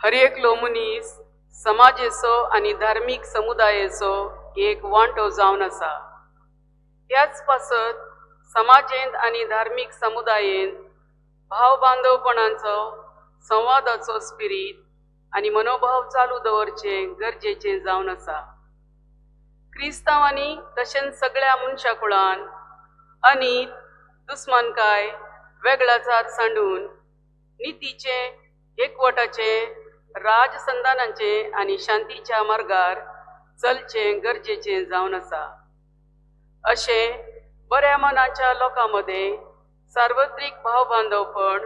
हर एकलो मनीस समाजेचो आनी धार्मीक समुदायाचो एक वांटो जावन आसा. त्याच पासत समाजेंत आनी धार्मीक समुदायेंत भाव बांदवपणाचो संवादाचो स्पिरीट आनी मनोभाव चालू दवरचे गरजेचें जावन आसा. क्रिस्तांवांनी तशेंच सगळ्या मनशा कुळान अनीत दुस्मानकाय वेगळाचार सांडून नितीचे एकवटाचे राजसंधानाचे आनी शांतीच्या मार्गार चलचें गरजेचें जावन आसा. अशें बऱ्या मनाच्या लोकां मदें सार्वत्रीक भाव बांदवपण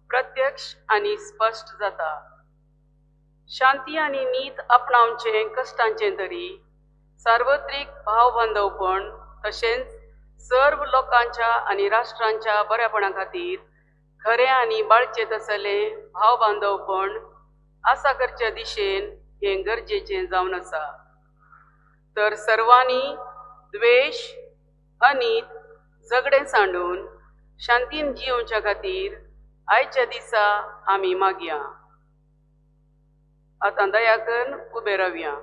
प्रत्यक्ष आनी स्पश्ट जाता. शांती आनी नीत आपणावचें कश्टांचें तरी सार्वत्रीक भाव बांदवपण तशेंच सर्व लोकांच्या आनी राष्ट्रांच्या बऱ्यापणा खातीर खरें आनी बाळचें तसलें भाव बांदवपण आसा करच्या दिशेन हें गरजेचें जावन आसा. तर सर्वांनी द्वेश अनीत झगडें सांडून शांतीन जियोवच्या खातीर आयच्या दिसा आमी मागया. आतां दया करून उबे रावया.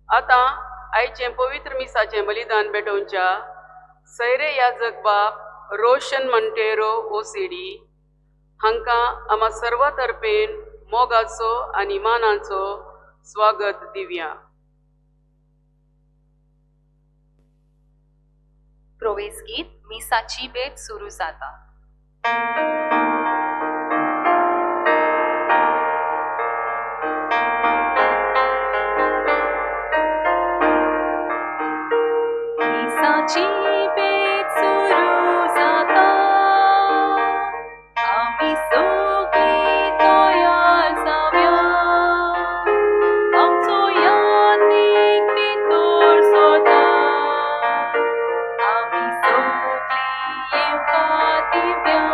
आतां आयचें पवित्र मिसाचें बलिदान भेटोवच्या सैरे याजक बाब रोशन मोंटेरो ओसीडी हांकां आमा सर्वा तर्फेन मोगाचो आनी मानाचो स्वागत दिवया. प्रवेश गीत मिसाची बेट सुरू जाता. मिसाची बेट सुरू जाता, आमी सगळीं तयार जावया. आमचो यादीक भितर सरता, आमी सगळीं येवकार दिवया.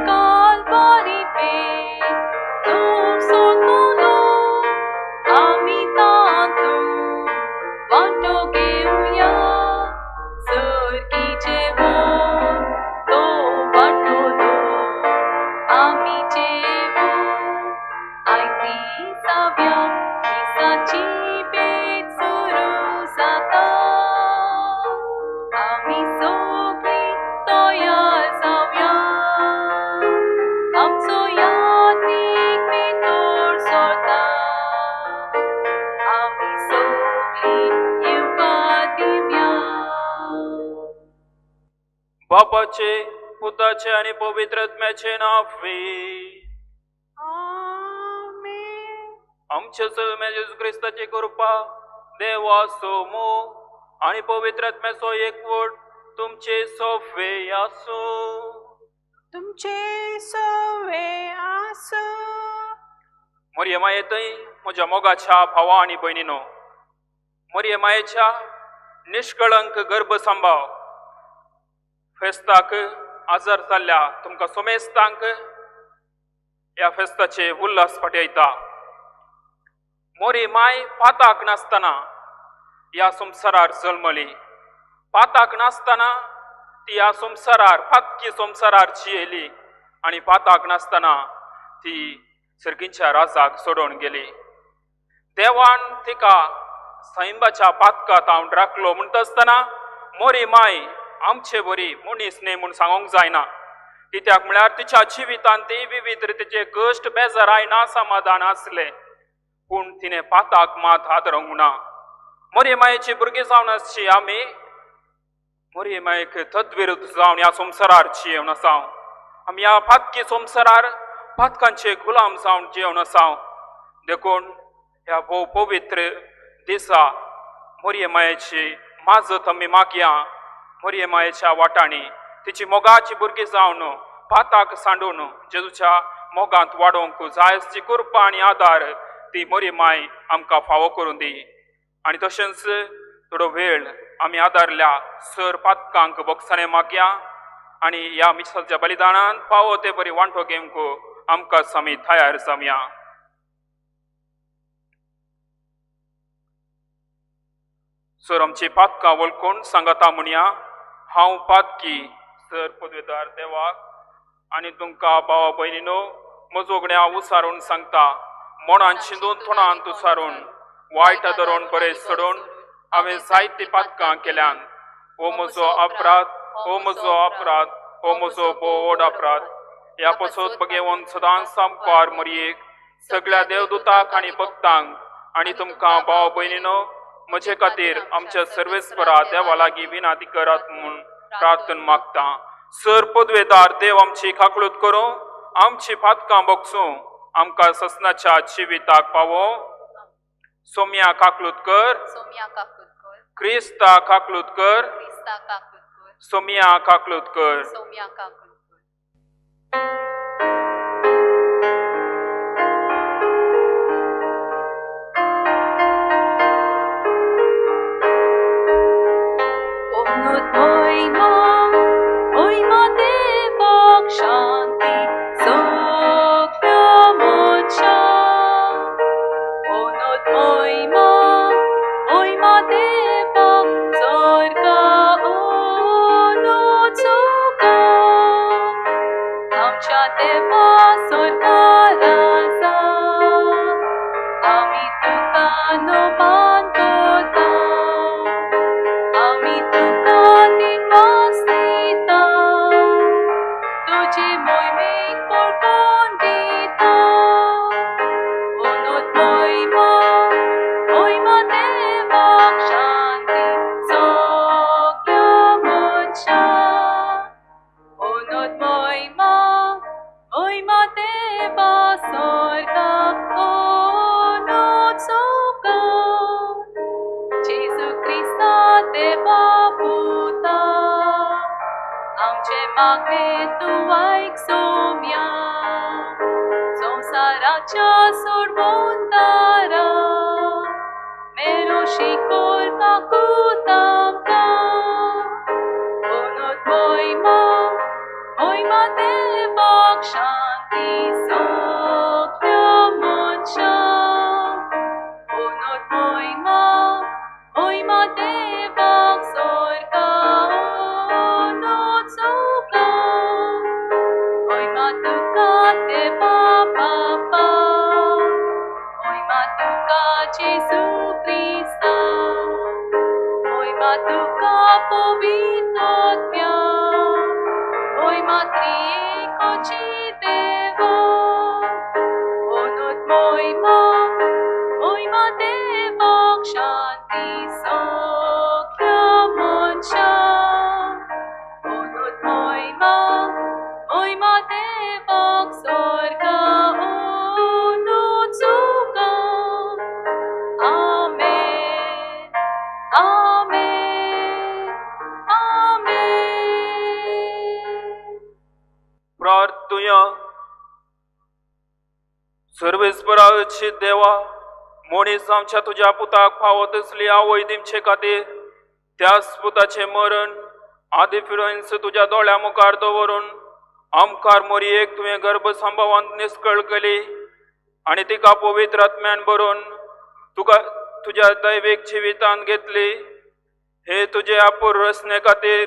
काल्वारी पेट दूर सरतलो, आमी तातूंत वांटो घेवया. सर्गीचें वन तो वांटलो, आमी जेवून आयती जावया. मिसाची बेट सुरू जाता, आमी सगळीं तयार जावया. आमचो यादीक भितर सरता, आमी सगळीं येवकार दिवया. बापाचे पुताचे आणि पवित्र आत्म्याचे नावे. आमच्या सल्म्या जेजू क्रिस्ताची कृपा, देवाचो मोग आणि पवित्र आत्म्याचो एकवट तुमचे सोवे आसो. तुमचे सवे आसो. मोरयेमायेतय म्हज्या मोगाच्या भावा आणि भयणीनो, मोरयेमायेच्या निष्कळंक गर्भ सांबाळ फेस्ताक आजार जाल्ल्या तुमकां सोमेस्तांक ह्या फेस्ताचे उल्हास फाटयता. मोरी माय पाताक नासतना ह्या संवसारार जल्मली. पाताक नासतना ती ह्या संवसारार फातकी संवसारार जियेली आनी पाताक नासतना ती सर्गींच्या राजाक सोडून गेली. देवान तिका सैंबाच्या पातकात हांव राखलो म्हणटा आसतना मोरी माय आमचे बरी मनीस न्ही म्हूण सांगूंक जायना. कित्याक म्हळ्यार तिच्या जिवितांत ती विविध रितीचे कश्ट बेजाराय ना समाधान आसले, पूण तिणें पाताक मात आदरूंक ना. मोरये मायेची भुरगीं जावन आसची आमी मोरये मायेक तद्विरुद्ध जावन ह्या संवसारार जियेवन आसाव. आमी ह्या फातकी संवसारार फातकांचे गुलाम जावन जियेवन आसाव. देखून ह्या भोव पवित्र दिसा मोरये मायेची माजत आमी मागया. मोरये मायेच्या वाटांनी तिची मोगाची भुरगीं जावन पाताक सांडून जेजूच्या मोगांत वाडोवंक जाय आसची कृपा आनी आदार ती मोरये माय आमकां फावो करून दी. आनी तशेंच थोडो वेळ आमी आदारल्या सर पातकांक भोगसाणें मागया आनी ह्या मिसाच्या बलिदानांत फावो ते बरी वांटो घेवंक आमकां आमी तयार जावया. सर आमची पातकां वळखून सांगाता म्हणया हांव पातकी सर पदवेदार देवाक आणि तुमका भावा भयणीनो म्हजोगण्या उसारून सांगता मनान शिंदून थोडान तुसारून वायट धरून बरे सोडून हांवें जायती पातकां केल्यान हो म्हजो अपराध, हो म्हजो अपराध, हो म्हजो बोड अपराध. ह्या पसोत बगेवन सदांच सामकार मरयेक सगळ्या देवदूतांक आनी भक्तांक आनी तुमकां भाव भयणीनो म्हजे खातीर आमच्या सर्वेस्परा देवा लागीं विनाती करात म्हूण प्रार्थना मागता. सर पदवेदार देव आमची खाकळूत करूं, आमची फातकां बगसूं, आमकां ससनाच्या जिविताक पावो. सोम्या खाकळूत कर, सोम्या काकुतकर, क्रिस्ता खाकळूत कर, क्रिस्ता काकुतकर, सोम्या खाकळूत कर. Saumya काकुतकर. Oima Devak Shanti Sokya Moksha. Onot Oima Devak Sorga Onot Sukha. Amcha Deva Sorga Rasa Ami Tukano Bantota. Ami Tukati Pasita Tuji Moimik Porkondita. Onot Oima Devak Shanti Sokya Moksha. Onot Oima Deva Sorga Onot Sukha. Jesu Christa Deva Puta Amche मागे तू ऐक सोम्या. संसाराच्या सोडवून तारा मेरो शिकोर काकुतांका. Onot Oima Devak Shanti Sokya Moksha. Onot Oima Devak Sorga Onot Sukha. Oima Tuka Deva Papa. Oima Tuka Jesu Christa. Oima Tuka Povitotmya. Oima Triyekochi Deva. Onot Oima Devak Shanti Sokya Moksha. Onot Oima Devak Sorga Onot Sukha. Amen. Amen. Amen. प्रार्थुया. सर्वेस्पराची देवा, मनीस आमच्या तुझ्या पुताक फावत असली आवय दिमचे खातीर त्याच पुताचे मरण आदी फिरोइन्स तुझ्या दोळ्या मुखार दवरून आमकार मरयेक तुवें गर्भ संभवांत निश्कळ केली आनी तिका पवित्र आत्म्यान भरून तुका तुझ्या दैवीक जिवितांत घेतली. हे तुझे आपूर रचने खातीर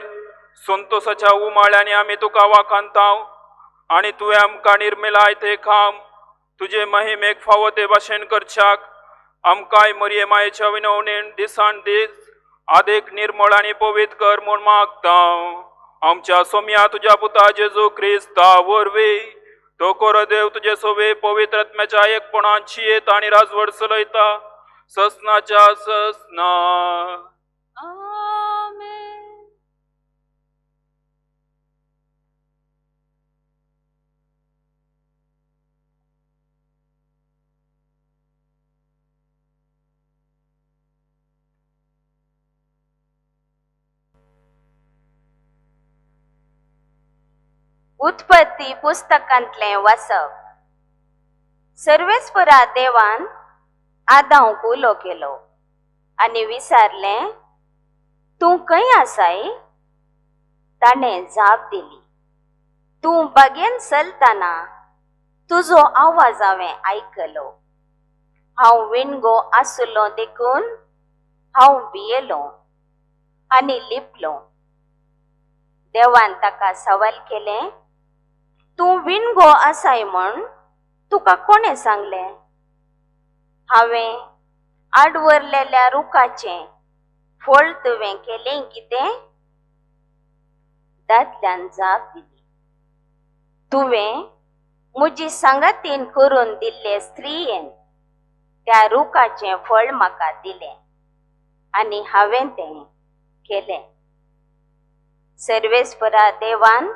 संतोषाच्या उमाळ्यांनी आमी तुका वाखाणताव आनी तुवें आमकां निर्मिलाय ते खाम तुझे महिमेक फावो ते भाशेन करच्याक आमकांय मरये मायेच्या विनवणेन दिसान दीस आदेक निर्मळ आनी पवित्र कर म्हूण मागतां. आमच्या सोम्या तुझ्या पुता जेजू क्रिस्ता वरवीं तो कोरो देव तुजे सोबे पवित्र आत्म्याच्या एकपणान जियेत आनी राजवड चलयता ससनाच्या ससना. Amen. उत्पत्ती पुस्तकांतलें वाचप. सर्वेस्परा देवान आदामाक उलो केलो आनी विचारलें, तूं खंय आसाय? ताणें जाप दिली, तूं बागेन चलतना तुजो आवाज हांवें आयकलो. हांव विणगो आसलो देखून हांव भियेलो आनी लिपलो. देवान ताका सवाल केलें, तू विणगो आसाय म्हण तुका कोणे सांगले? हांवें आडवरलेल्या रुखाचें फळ तुवें केलें कितें? दादल्यान जाप दिली, तुवें म्हजी सांगातीन करून दिल्ले स्त्रियेन त्या रुखाचें फळ म्हाका दिलें आनी हांवें तें केलें. सर्वेस्परा देवान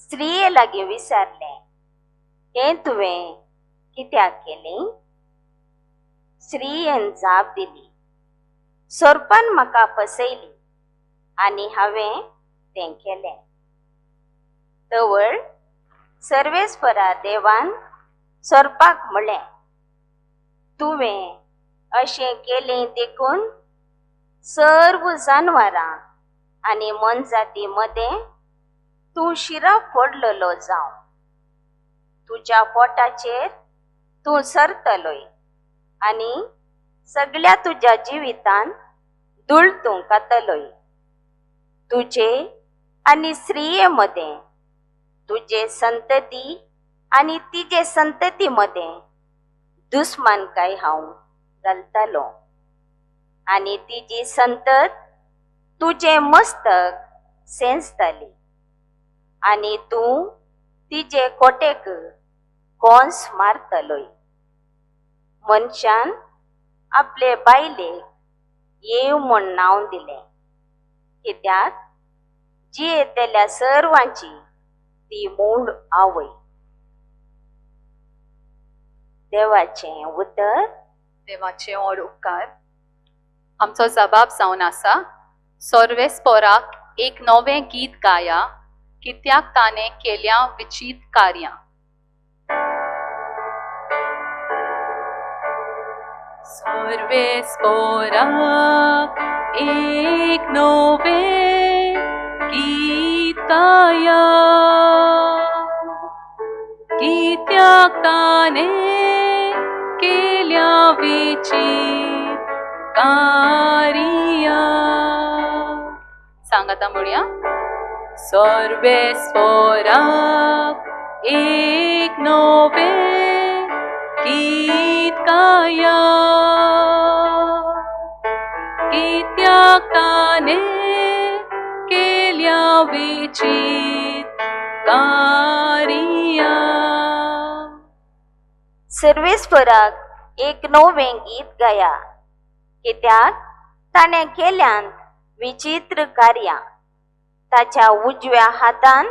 स्त्रिये लागीं विचारलें, हें तुवें कित्याक केलें? स्त्रियेन जाप दिली, सोरपान म्हाका फसयली आनी हांवें तें केलें. तवळ सर्वेस्परा देवान सोरपाक म्हणलें, तुवें अशें केलें देखून सर्व जानवरां आनी मनजाती मदें तूं शिरा फोडलेलो जावं. तुज्या पोटाचेर तूं सरतलोय आनी सगळ्या तुज्या जिवितान धूळ तूं खातलोय. तुजे आनी स्त्रिये मदें तुजे संतती आनी तिजे संतती मदें दुस्मानकाय हांव घालतलो आनी तिजी संतत तुजें मस्तक सेंचतली आनी तूं तिजे कोटेक कोंस मारतलोय. मनशान आपले बायलेक येव म्हूण नांव दिलें, कित्याक जी येतेल्या सर्वांची ती मूळ आवय. देवाचें उतर. देवाचे व्हड उपकार. आमचो जबाब जावन आसा, सर्वेस्पराक एक नवें गीत गाया, कित्याक ताणें केल्या विचित कार्यां. सर्वेस्पराक एक नवें गीत गाया, कित्याक ताणें केल्या विचित कार्यां. सांग आतां म्हणया. सर्वेस्पराक एक नवें गीत गाया, कित्याक ताणें केल्या विचित कार्यां. सर्वेस्पराक एक नवें गीत गाया, कित्याक ताणें केल्यान विचित्र कार्यां. ताच्या उजव्या हातान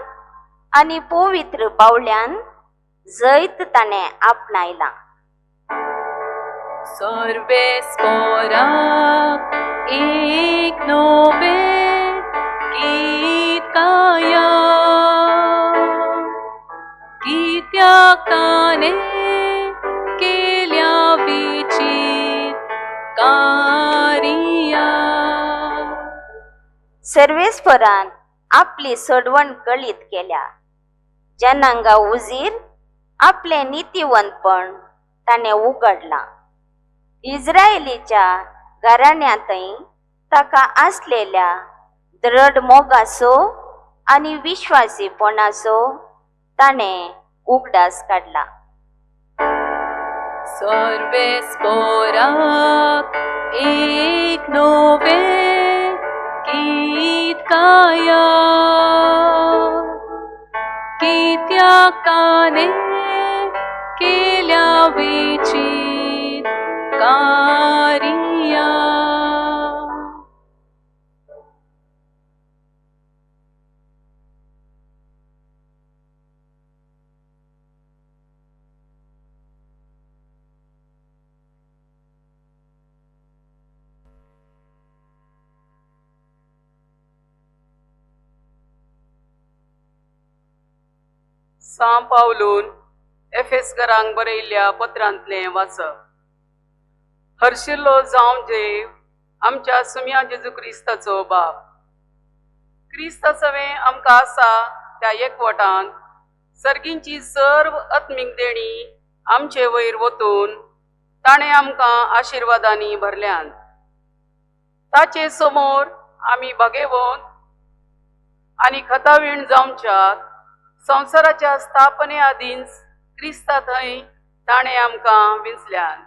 आनी पवित्र बावल्यान जैत ताणें आपणायलां. सर्वेस्पराक एक नवें गीत गाया, कित्याक ताणें केल्या विचित कार्यां. सर्वेस्परान आपली सोडवण कळीत केल्या. जनांगा उजीर आपलें नितीवंतपण ताणें उगडलां. इस्रायेलीच्या घराण्यांतय ताका आसलेल्या दृढ मोगाचो आनी विश्वासीपणाचो ताणें उगडास काडला. सर्वेस्पराक एक नवें गीत गाया, कित्याक ताणें केल्या विचित कार्यां. सांव पावलून एफेसकारांक बरयल्ल्या पत्रांतलें वाचप. हर्शिल्लो जावं देव आमच्या सुम्या जेजू क्रिस्ताचो बाप. क्रिस्ताचवें आमकां आसा त्या एकवटान सर्गींची सर्व आत्मीक देणी आमचे वयर वतून ताणें आमकां आशिर्वादांनी भरल्यान. ताचे समोर आमी भगेवंत आनी खतावीण जावच्याक संवसाराच्या स्थापने आदींच क्रिस्ता थंय ताणें आमकां विंचल्यान.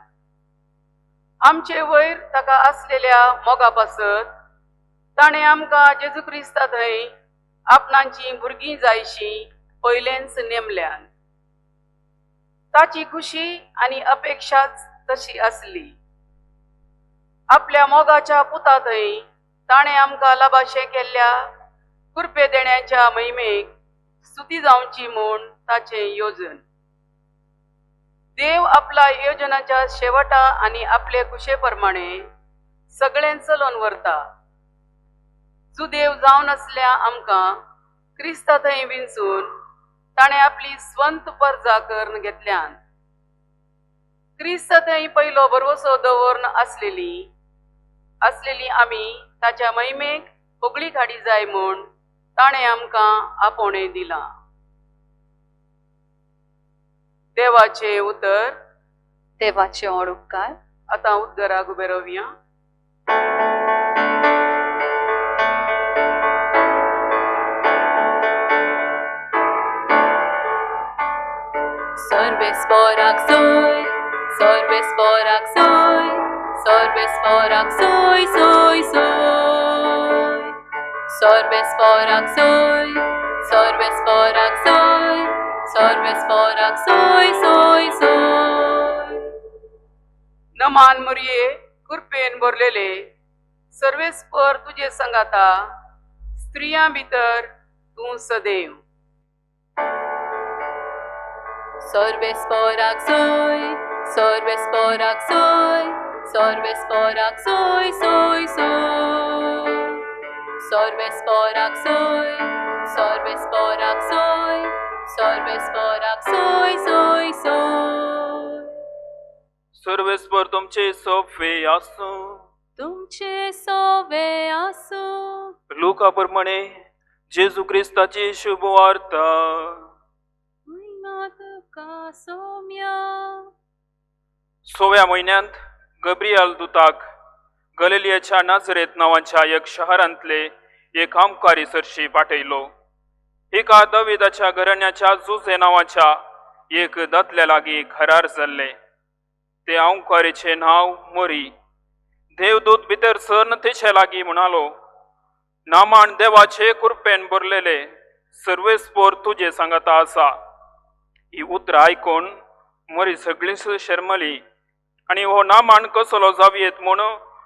आमचे वयर ताका आसलेल्या मोगा पासत ताणें आमकां जेजू क्रिस्ता थंय आपणाची भुरगीं जायशीं पयलेंच नेमल्यान. ताची खुशी आनी अपेक्षाच तशी आसली. आपल्या मोगाच्या पुता थंय ताणें आमकां लाभाशे केल्ल्या कुरपे देण्याच्या महिमेक स्तुती जावची म्हूण ताचें योजन. देव आपल्या योजनाच्या शेवटा आनी आपले कुशे प्रमाणे सगळें चलोवन व्हरता. सुदेव जावन आसल्या आमकां क्रिस्ता थंय विंचून ताणें आपली स्वंत परजा करून घेतल्यान. क्रिस्ता थंय पयलो भरवसो दवरून आसलेली आमी ताच्या महिमेक पगळी काडी जाय म्हूण ताणें आमकां आपोवणें दिलां. देवाचे उतर. देवाचे व्हड उपकार. आतां उद्गाराक उबे रावया. Sorbesporak soy, sorbesporak soy, sorbesporak soy, soy, soy. Sorbesporak soy, sorbesporak soy, sorbesporak soy, soy, soy. नमान मुरये कुरपेन भरलेले सर्वेस्पर तुझे संगाता, स्त्रियां भितर तूं सदैव. Sorbesporak soy, sorbesporak soy, sorbesporak soy, soy, soy. Sorbesporak soy, sorbesporak soy, sorbesporak soy, soy, soy. सर्वेस्पर तुमचे सोपे आसूं. तुमचे सोवे आसू. लुका प्रमाणे जेजू क्रिस्ताची शुभ वार्ता. महिमा तुका सौम्या. 6व्या महिन्यांत गब्रियल दुताक गलिलियाच्या नाझरेत नावाच्या एक शहरांतले एक आमकारी सरशी पाठयलो. एका दाविदाच्या घराण्याच्या जुझे नावाच्या एक दादल्या लागीं घरार जाल्ले. ते आमकारीचे नाव मोरी. देवदूत भितर सर तेचे लागीं म्हणालो, नामान देवाचे कृपेन भरलेले सर्वेस्पोर तुझे सांगता आसा. ही उतरां आयकून मोरी सगळींच शर्मली आनी हो नामान कसलो जावयेत म्हूण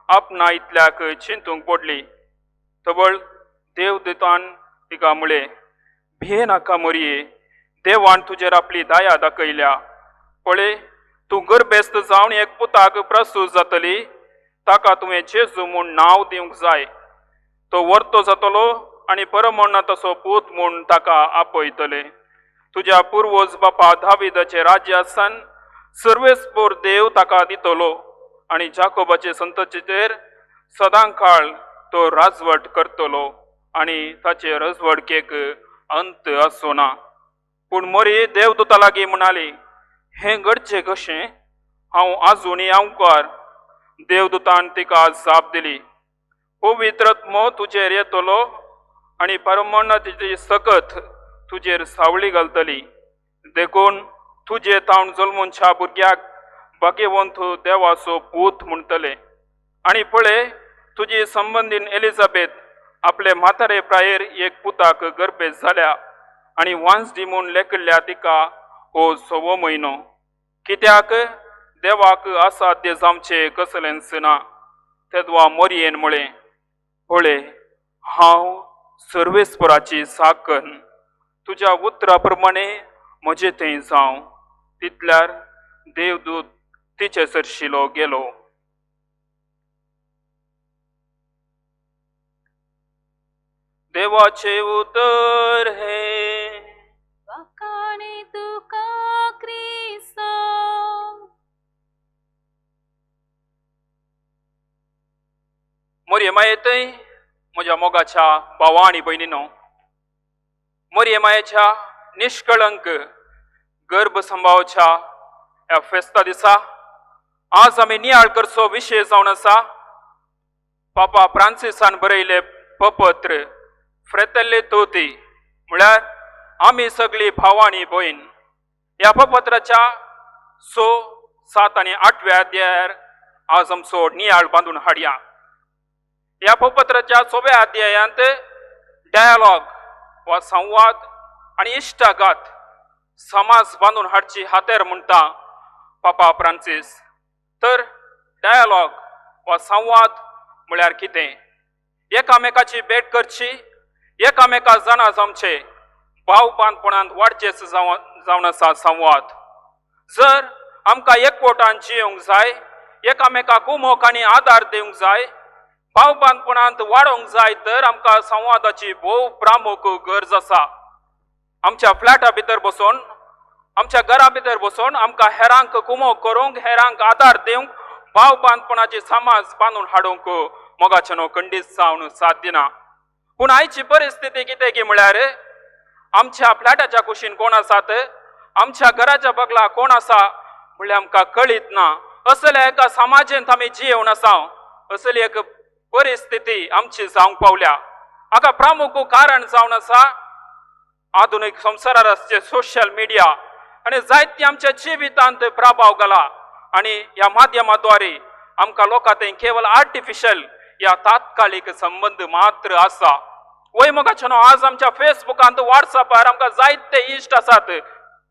आपणा इतल्याक चिंतूंक पडली. तबळ देवदूतान तिका म्हळें, भिये नाका मोरये, देवान तुजेर आपली दया दाखयल्या. पळय, तूं गर्भेस्त जावन एक पुताक प्रसूत जातली. ताका तुवें जेजू म्हूण नांव दिवंक जाय. तो वर्तो जातलो आनी परमण्ण तसो पूत म्हूण ताका आपयतले. तुज्या पुर्वज बापा दाविदाचे राज्य आसन सर्वेस्पोर देव ताका दितलो आनी जाकोबाचे संततीचेर सदां काळ तो राजवट करतलो आनी ताचे राजवडकेक अंत आसना. पूण मोरी देवदूता लागीं म्हणाली, हें घडचें कशें? हांव आजुनी आंवकार. देवदूतान तिका जाप दिली, पवित्रात्मो तुजेर येतलो आनी परमण्णाची सकत तुजेर सावळी घालतली. देखून तुजे तावन जल्मूच्या भुरग्याक भाग्यवंत देवाचो पूत म्हणटले. आनी पळय, तुजी संबंदीन एलिझाबेथ आपले म्हातारे प्रायेर एक पुताक गर्भेत जाल्या आनी वांसडी म्हूण लेखिल्ल्या तिका हो 6वो म्हयनो. कित्याक देवाक असाध्य जावचें कसलेंच ना. तेदवा मोरयेन म्हळें, पळय, हांव सर्वेस्पराची साकन. तुज्या उतरा प्रमाणे म्हजें थंय जावं. तितल्यार देवदूत तिचे सरशिलो गेलो. देवाचे उतर हे. वाकाणी तुका क्रिस्ता. मोरये मायेतय म्हज्या मोगाच्या भावां आनी भयणीनो, मोरये मायेच्या निष्कळंक गर्भ संभावाच्या ह्या फेस्ता दिसा आज आमी नियाळ करचो विशय जावन आसा पापा फ्रांसिसान बरयले पपत्र फ्रेतेल्ले तोती, म्हळ्यार आम्ही सगळी भाव आणि बहीण या पत्राच्या 6, 7 आणि 8व्या अध्यायार आज आमचो नियाळ बांधून हाडया. या पत्राच्या 4व्या अध्यायांत डायलॉग वा संवाद आणि इष्टाघात समाज बांधून हाडची हातेर म्हणटा पापा फ्रांसीस. तर डायलॉग वा संवाद म्हळ्यार कितें? एकामेकाची भेट करची, एकामेका जाणा जमचे, भाव बांदपणांत वाडचेच जावन आसा संवाद. जर आमकां एकवटान जियोंक जाय, एकामेकाक उमोक आनी आदार दिवंक जाय, भाव बांदपणांत वाडोवंक जाय, तर आमकां संवादाची भोव प्रामुख गरज आसा. आमच्या फ्लॅटा भितर बसून, आमच्या घरा भितर बसून आमकां हेरांक कुमोक करूंक, हेरांक आदार दिवंक, भाव बांदपणाची समाज बांदून हाडूंक मोगाचें खंडीत जावन साध्य ना. पूण आयची परिस्थिती कितें की म्हळ्यार आमच्या फ्लॅटाच्या कुशीन कोण आसात, आमच्या घराच्या बगला कोण आसा म्हळ्यार आमकां कळीत ना. असले एका समाजेंत आमी जियेवन आसा, असली एक परिस्थिती आमची जावंक पावल्या. हाका प्रामुख कारण जावन आसा आधुनीक संवसाराचे सोशल मिडिया आनी जायती आमच्या जिवितांत प्रभाव घाला. आणि ह्या माध्यमाद्वारे आमकां लोकां थंय केवळ आर्टिफिशियल या तात्कालिक संबंध मात्र आसा. वय मोगाचें आज आमच्या फेसबुकांत, व्हॉट्सअपार आमकां जायते इश्ट आसात,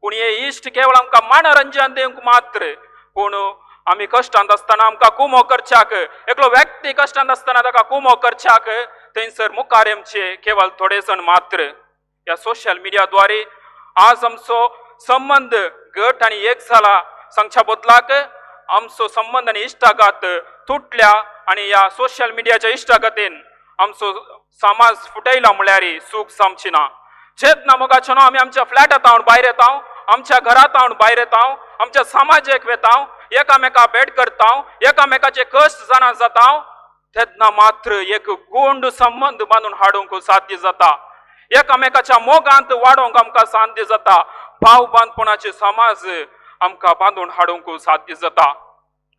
पूण हे इश्ट केवळ आमकां मनोरंजन दिवंक मात्र. पूण आमी कश्टांत आसतना आमकां कुमो करच्याक, एकलो व्यक्ती कश्टांत आसतना ताका कुमो करच्याक थंयसर मुखार येवचे केवळ थोडे जण मात्र. या सोशल मिडियाद्वारे आज आमचो संबंध घट आणि एक जाला सांगच्या बदलाक आमचो संबंध आणि इश्टाघात तुटल्या. आणि या सोशल मिडियाच्या इश्टाघातीन आमचो समाज फुटयला म्हळ्यार सूख सामची ना. चेतना मोगाचें आमी आमच्या फ्लॅटांत हांव भायर येता, आमच्या घरांत हांव भायर येता, आमच्या समाजाक वेता, एकामेका भेट करता, एकामेकाचे कश्ट जाणा जाता, तेन्ना मात्र एक गोंड संबंध बांदून हाडूंक साध्य जाता. एकामेकाच्या मोगांत वाडोवंक आमकां साध्य जाता. भाव बांदपणाचे समाज आमकां बांदून हाडूंक साध्य जाता.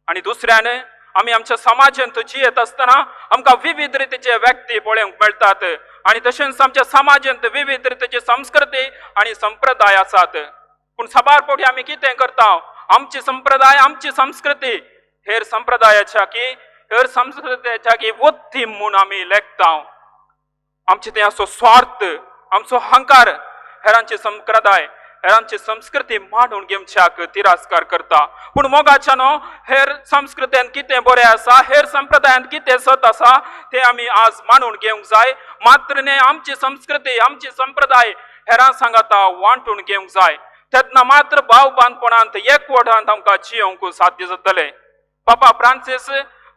आणि दुसऱ्यान आमी आमच्या समाजांत जियेत आसतना आमकां विविध रितीचे व्यक्ती पळोवंक मेळटात. आणि तशेंच आमच्या समाजांत विविध रितीची संस्कृती आणि संप्रदाय आसात. पूण सबार फावटी आमी कितें करता? आमची संप्रदाय, आमची संस्कृती हेर संप्रदायाच्या की हेर संस्कृतीच्या की वत्तीम म्हूण आमी लेखता. आमचे ते असो स्वार्थ, आमचो अहंकार हेरांची संप्रदाय, हेरांची संस्कृती मांडून घेवच्याक तिरस्कार करता. पूण मोगाच्यान हेर संस्कृतींत कितें बरें आसा, हेर संप्रदायांत कितें सत आसा ते आमी आज मांडून घेवंक जाय. मात्र न्ही आमची संस्कृती, आमची संप्रदाय हेरां सांगाता वांटून घेवंक जाय. तेन्ना मात्र भाव बांदपणांत एकवटांत आमकां जियोंक साध्य जातलें. पापा फ्रांसीस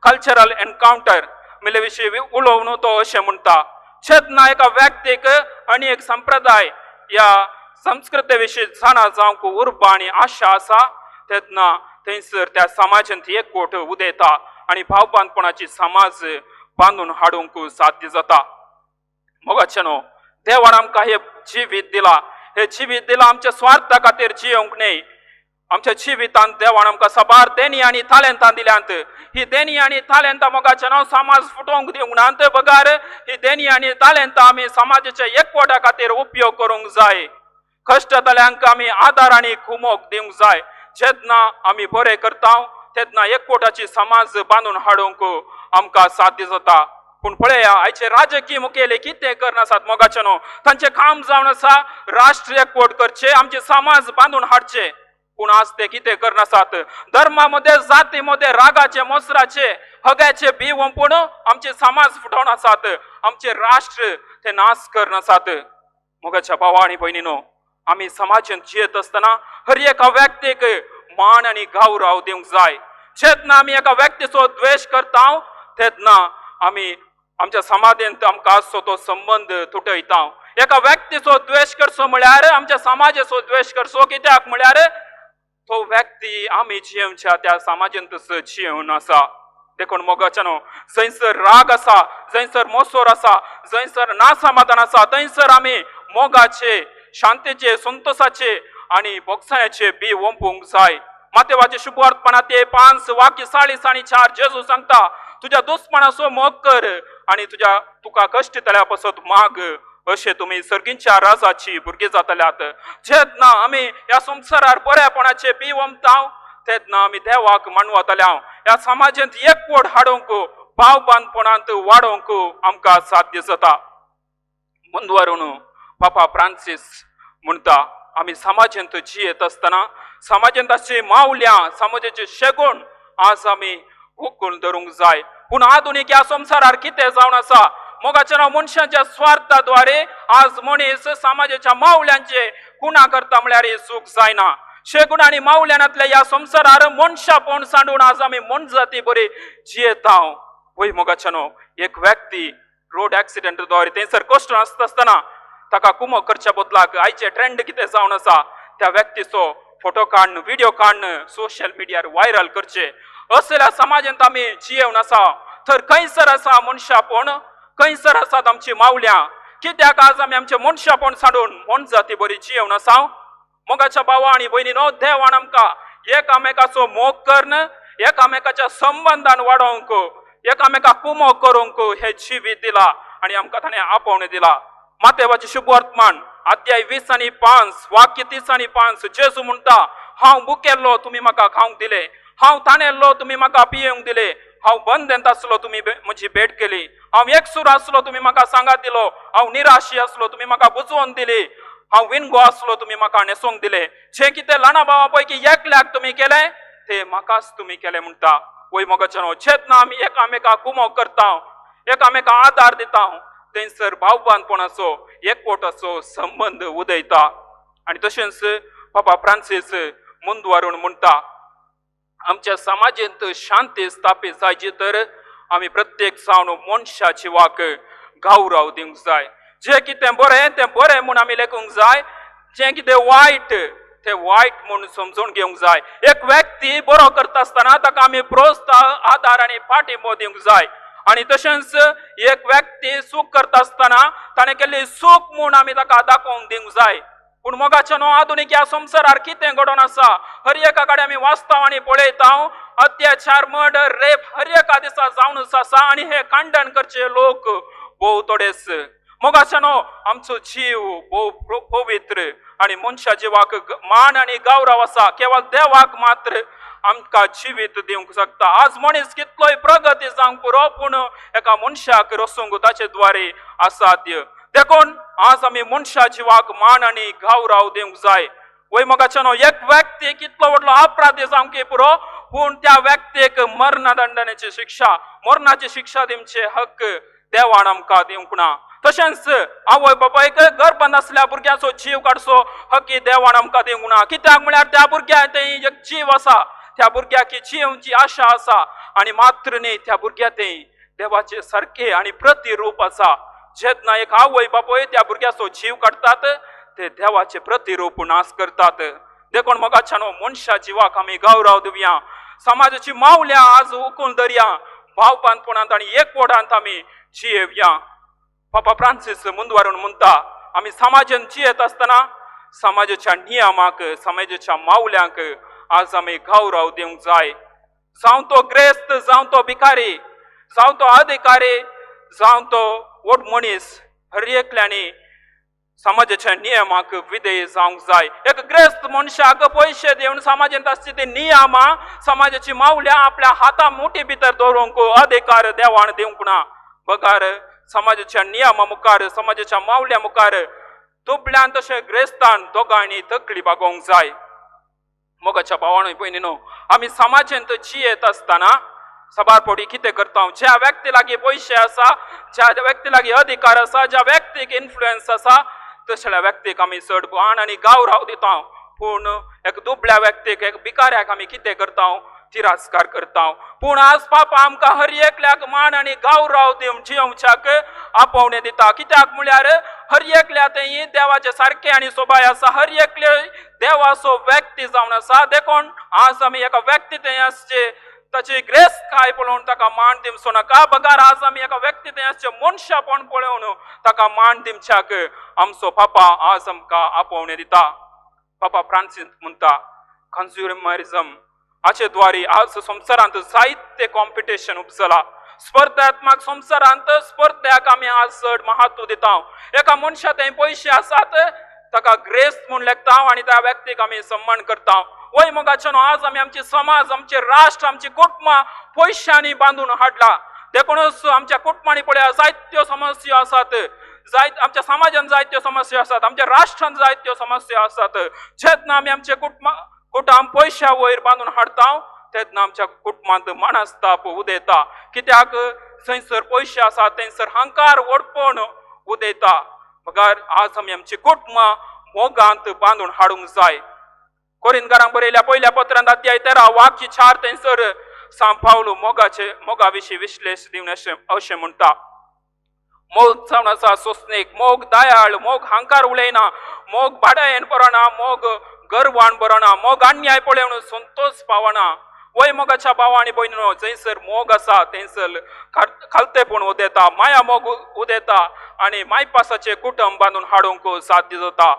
कल्चरल एनकावंटर मिले विशीं उलोवन तो अशें म्हणटा, चेतना एका व्यक्तीक आनी एक संप्रदाय या संस्कृती विशीं जाणा जावंक उर्बा आनी आशा आसा, तेन्ना थंयसर त्या समाजांत एकवट उदेता आनी भाव बांदपणाची समाज बांदून हाडूंक साध्य जाता. मोगाचें देवान आमकां हे जिवीत दिला. हे जिवीत दिला आमच्या स्वार्था खातीर जियोंक न्ही. आमच्या जिवितांत देवान आमकां सबार देणी आनी तालेंतां दिल्यांत. ही देणी आनी तालेंतां मोगाचें समाज फुटोवंक दिवंक ना. ते बगार ही देणी आनी तालेंतां आमी समाजाच्या एकवटा खातीर उपयोग करूंक जाय. कश्टतल्यांक आमी आदार आनी कुमोक दिवंक जाय. जेन्ना आमी बरें करता तेन्ना एकवटाची समाज बांदून हाडूंक आमकां साध्य जाता. पूण पळया आयचे राजकीय मुखेली कितें करनासात मोगाचें तांचें काम जावन आसा राष्ट्र एकवट करचे, आमचे समाज बांदून हाडचे. पूण आज ते कितें करनासात? धर्मामध्ये, जातीमध्ये रागाचे, मोसराचे, हग्याचे बी वंपून आमचे समाज फुटोवन आसात. आमचे राष्ट्र ते नाश करनासात. मोगाच्या भावा आनी भयणीनो, आमी समाजांत जियेत आसतना हर एका व्यक्तीक मान आनी गौरव दिवंक जाय. जेन्ना आमी एका व्यक्तीचो द्वेष करता तेन्ना आमी आमच्या समाजांत आमकां आसचो तो संबंध तुटयता. एका व्यक्तीचो द्वेष करचो म्हळ्यार आमच्या समाजाचो द्वेष करचो. कित्याक म्हळ्यार तो व्यक्ती आमी जियोवच्या त्या समाजांतच जियोवन आसा. देखून मोगाचें जंयसर राग आसा, जंयसर मोसोर आसा, जंयसर नासमाधान आसा, थंयसर आमी मोगाचे, शांतीचे, संतोषाचे आणि भोगसायाचे बी वंपूंक जाय. मातेवाचे शुभवार्तपणात 5 वाक्य 40 आणि 4 जेजू सांगता, तुझ्या दुश्मनाचो मोग कर आणि तुका कष्ट तळ्या पासत माग अशे तुम्ही सर्गींच्या राजाची भुरगे जातल्यात. जेन्ना आमी ह्या संवसारार बरेपणाचे बिवमताव तेन्ना आमी देवाक मानवतल्या. ह्या समाजांत एकवट हाडूंक भाव बांदपणांत वाडोवंक आमकां साध्य जाता. ಮುಂದುವರೋನು पापा फ्रांसिस म्हणटा आम्ही समाजांत जियेत असताना समाजांताची मावल्या समाजाचे शेगूण आज आम्ही हुकून धरूंक जाय. पूण आधुनिक ह्या संवसारार कितें जावन आसा मोगाच्या नांव मनशांच्या स्वार्थाद्वारे आज मनीस समाजाच्या मावल्यांचे खुणा करता म्हळ्यार सूख जायना. शेगूण आनी मावल्यांतल्या ह्या संवसारार मनशापण सांडून आज आम्ही मन जाती बरी जियेता. वय मोगाच्या नांव एक व्यक्ती रोड ऍक्सिडेंटद्वारे थंयसर कश्ट आसतना ताका कुमो करच्या बदलाक आयचे ट्रेंड कितें जावन आसा त्या व्यक्तीचो फोटो काडन व्हिडिओ काडन सोशल मिडियार व्हायरल करचे. असल्या समाजांत आमी जियेवन आसा तर खंयसर आसा मनशापण खंयसर आसात आमची मावल्या. कित्याक आज आमी आमचे मनशापण सांडून मन जाती बरी जियेवन आसा. मोगाच्या भावा आनी भयणीनो देवान आमकां एकामेकाचो मोग करन एकामेकाच्या संबंधान वाडोवंक एकामेकाक कुमो करूंक हे जिवीत दिला आनी आमकां ताणें आपोवणें दिला. मातेवाचे शुभ वर्तमान अध्याय 20 आणि 5 वाक्य 30 आणि 5 जेजू म्हणटा हांव भुकेल्लो तुमी म्हाका खावंक दिले, हांव ताणेल्लो तुमी म्हाका पियेवंक दिले, हांव बंदेंत आसलो तुमी म्हजी भेट केली, हांव एकसूर आसलो तुमी म्हाका सांगात दिलो, हांव निराशी आसलो तुमी म्हाका बुजवून दिली, हांव विणगो आसलो तुमी म्हाका न्हेसोवंक दिले. जे कितें ल्हाना भावा पैकी एकल्याक तुमी केले ते म्हाकाच तुमी केले म्हणटा. वय मोगाचेनो जेन्ना आमी एकामेकाक कुमो करता एकामेकाक आदार दिता थंयसर भावबांदपणाचो एकवटाचो संबंध उदयता. आनी तशेंच पापा फ्रांसीस मुंदवारून म्हणटा आमच्या समाजांत शांती स्थापीत जायची तर आमी प्रत्येक जावन मनशा जिवाक गौरव दिवंक जाय. जे कितें बरें तें बरें म्हूण आमी लेखूंक जाय, जे कितें वायट ते वायट म्हणून समजून घेवंक जाय. एक व्यक्ती बरो करता आसतना ताका आमी प्रोत्साहन आदार आनी पाठिंबो दिवंक जाय. आणि तशेंच एक व्यक्ती सुख करता आसतना ताणें केल्ली सुख म्हूण आमी ताका दाखोवन दिवंक जाय. पूण मोगाच्या न्हू आधुनीक ह्या संवसारार कितें घडोवन आसा हर एका कडेन आमी वाचता आनी पळयता अत्याचार मर्डर रेप हर एका दिसा जावनूच आसा आनी हे खंडन करचे लोक भोव थोडेच. मोगाच्या न्हू आमचो जीव भोव पवित्र आनी मनशा जिवाक मान आनी गौरव आसा केवळ देवाक मात्र आमकां जिवीत दिवंक शकता. आज मनीस कितलोय प्रगती जावंक पुरो पूण एका मनशाक रसूंक ताचे द्वारे असाध्य. देखून आज आमी मनशा जिवाक मान आनी गौरव दिवंक जाय. वय मोगाच्या न्हू एक व्यक्ती कितलो व्हडलो अपराधी जावंक पुरो पूण त्या व्यक्तीक मरणदंडनेची शिक्षा मरणाची शिक्षा दिवचे हक्क देवान आमकां दिवंक ना. तशेंच आवय बापायक गर्भ नासल्या भुरग्याचो जीव काडचो हक्क देवान आमकां दिवंक ना. कित्याक म्हळ्यार त्या भुरग्याक एक जीव आसा त्या भुरग्याक जीवची आशा आसा आनी मात्र न्ही त्या भुरग्याक देवाचे सारखे आनी प्रतिरूप आसा. जेन्ना एक आवय बापूय त्या भुरग्याचो जीव काडटात ते देवाचे प्रतिरूप नाश करतात. देखून मोगाच्या न्हू मनशा जिवाक आमी गौरव दिवया. समाजाची मावल्या आज उखून धरया भावबांदपणांत आनी एकवटांत आमी जियेवया. पापा फ्रांसीस मुंदवारून म्हणटा आमी समाजांत जियेत आसतना समाजाच्या नियमाक समाजाच्या मावल्यांक आज आमी गौरव दिवंक जाय. जावं तो ग्रेस्त जावं तो भिकारी जावं तो अधिकारी जावं तो वट मनीस हर एकल्यानी समाजाच्या नियमाक विधेय जावंक जाय. एक ग्रेस्त मनशाक पयशे दिवन समाजांत आसची ती नियमां समाजाची मावल्या आपल्या हाता मुठी भितर दवरूंक अधिकार देवान दिवंक ना. बगार समाजाच्या नियमा मुखार समाजाच्या मावल्या मुखार दुबळ्यान तशें ग्रेस्तान दोगांनी तकली बागोवंक जाय. मोगाच्या भावानो भयणीनो आमी समाजांत जियेत आसतना सबारपडी कितें करता ज्या व्यक्ती लागीं पयशे आसा ज्या व्यक्ती लागीं अधिकार आसा ज्या व्यक्तीक इन्फ्लुएन्स आसा तसल्या व्यक्तीक आमी चड मान आनी गौरव दिता. पूण एक दुबळ्या व्यक्तीक एक भिकाऱ्याक आमी कितें करता तिरस्कार करता. पूण आज पापा आमकां हर एकल्याक मान आनी गौरव दिवन जियोवच्याक आपोवणें दिता. कित्याक म्हळ्यार हर एकल्या थंय देवाचे सारखे आनी सोबाय आसा हर एकले देवाचो व्यक्ती जावन आसा. देखून आज आमी एका व्यक्ती थंय आसचे ताची ग्रेस काय पळोवन ताका मान दिवचो नाका. बगार आज आमी एका व्यक्ती थंय आसचे मनशापण पळोवन ताका मान दिवच्याक आमचो पापा आज आमकां आपोवणें दिता. पापा फ्रांसीस म्हणटा कन्झ्युमरिझम हाचे द्वारे आज संवसारांत जायते कॉम्पिटिशन उपजला. स्पर्धात्मक संवसारांत स्पर्ध्याक आमी आज चड महत्व दिता. एका मनशात पयशे आसात ताका ग्रेस म्हूण लेखता आनी त्या व्यक्तीक आमी सन्मान करता. वय मोगाच्यान आज आमी आमचे समाज, आमचे राष्ट्र, आमची कुटुंबां पयशांनी बांदून हाडला. देखूनच आमच्या कुटुंबांनी पळया जायत्यो समस्या आसात. आमच्या समाजान जायत्यो समस्या आसात, आमच्या राष्ट्रान जायत्यो समस्या आसात. जेन्ना आमी आमचे कुटुंब पयशा वयर बांदून हाडता तेन्ना आमच्या कुटुंबांत मानसताप उदेता. कित्याक थंयसर पयशे आसात, थंयसर हंकार वडपण उदेता. मगर आज आमी आमची कुटुंबां मोगांत बांदून हाडूंक जाय. कोरिंथकारांक बरयल्या पयल्या पत्रांत अध्याय 13 वाक्य 4 थंयसर सांत पावलो मोगा विशीं विश्लेश दिवन अशें म्हणटा. मोग जावन आसा सोंसणेक, मोग दयाळ, मोग हंकार उलयना, मोग भाड्यायेन बरना, मोग गर्वान बरना, मोग अन्याय पळोवन संतोष पावना. वय मोगाच्या भावा आनी भयणीनो, जंयसर मोग आसा थंयसर खालतेपण उदेता, माया मोग उदेता आनी मायपासाचे कुटुंब बांदून हाडूंक साध्य जाता.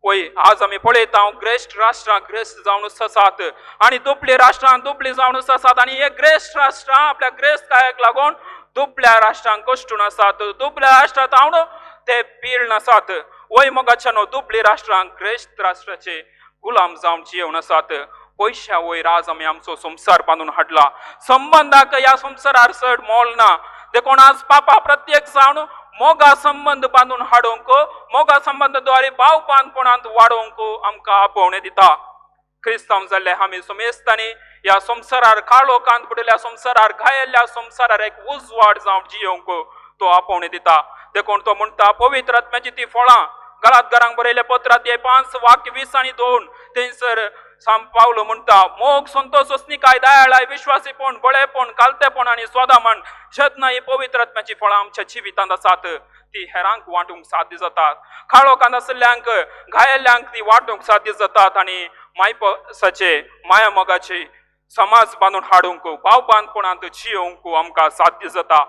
वय आज आमी पळयता ग्रेस्ट राष्ट्रां ग्रेस्त जावनूच आसात आनी दुबळी राष्ट्रां दुबळी जावनूच आसात. आनी हे ग्रेस्ट राष्ट्रां आपल्या ग्रेस्तायेक लागून दुबळ्या राष्ट्रांक कश्टून आसात. दुबळ्या राष्ट्रांत हांव ते पीळ नासात. वय मोगाच्यानो दुबळी राष्ट्रांक ग्रेस्त राष्ट्राचे गुलाम जावन जियेवन आसात. पयशा वयर आज आमी आमचो संवसार बांदून हाडला. संबंधाक ह्या संवसारार चड मोल ना. देखून आज पापा प्रत्येक जावन मोगा संबंध बांदून हाडूंक, मोगा संबंधाद्वारे भाव बांदपणांत वाडोवंक आमकां आपोवणें दिता. क्रिस्तांव जाल्ले आमी समेस्तांनी ह्या संवसारार काळोखांत बुडिल्ल्या संवसारार, घायल्ल्या संवसारार एक उजवाड जावन जियोंक तो आपोवणें दिता. देखून तो म्हणटा पवित्र आत्म्याची ती फळां गलातकारांक बरयले पत्रात 5 वाक्य 20 आनी 2 थंयसर सांत पावलो म्हणटा मोग, संतोष, अस्निकाय, दयाळाय, विश्वासीपण, बळेपण, कालतेपण आनी स्वधामण जेन्ना ही पवित्र आत्म्याची फळां आमच्या जिवितांत आसात ती हेरांक वांटूंक साध्य जातात. काळोखांत आशिल्ल्यांक, घायल्ल्यांक ती वांटूंक साध्य जातात आनी मायपासाचे, माया मोगाचे समाज बांदून हाडूंक, भाव बांदपणांत जियोवंक आमकां साध्य जाता.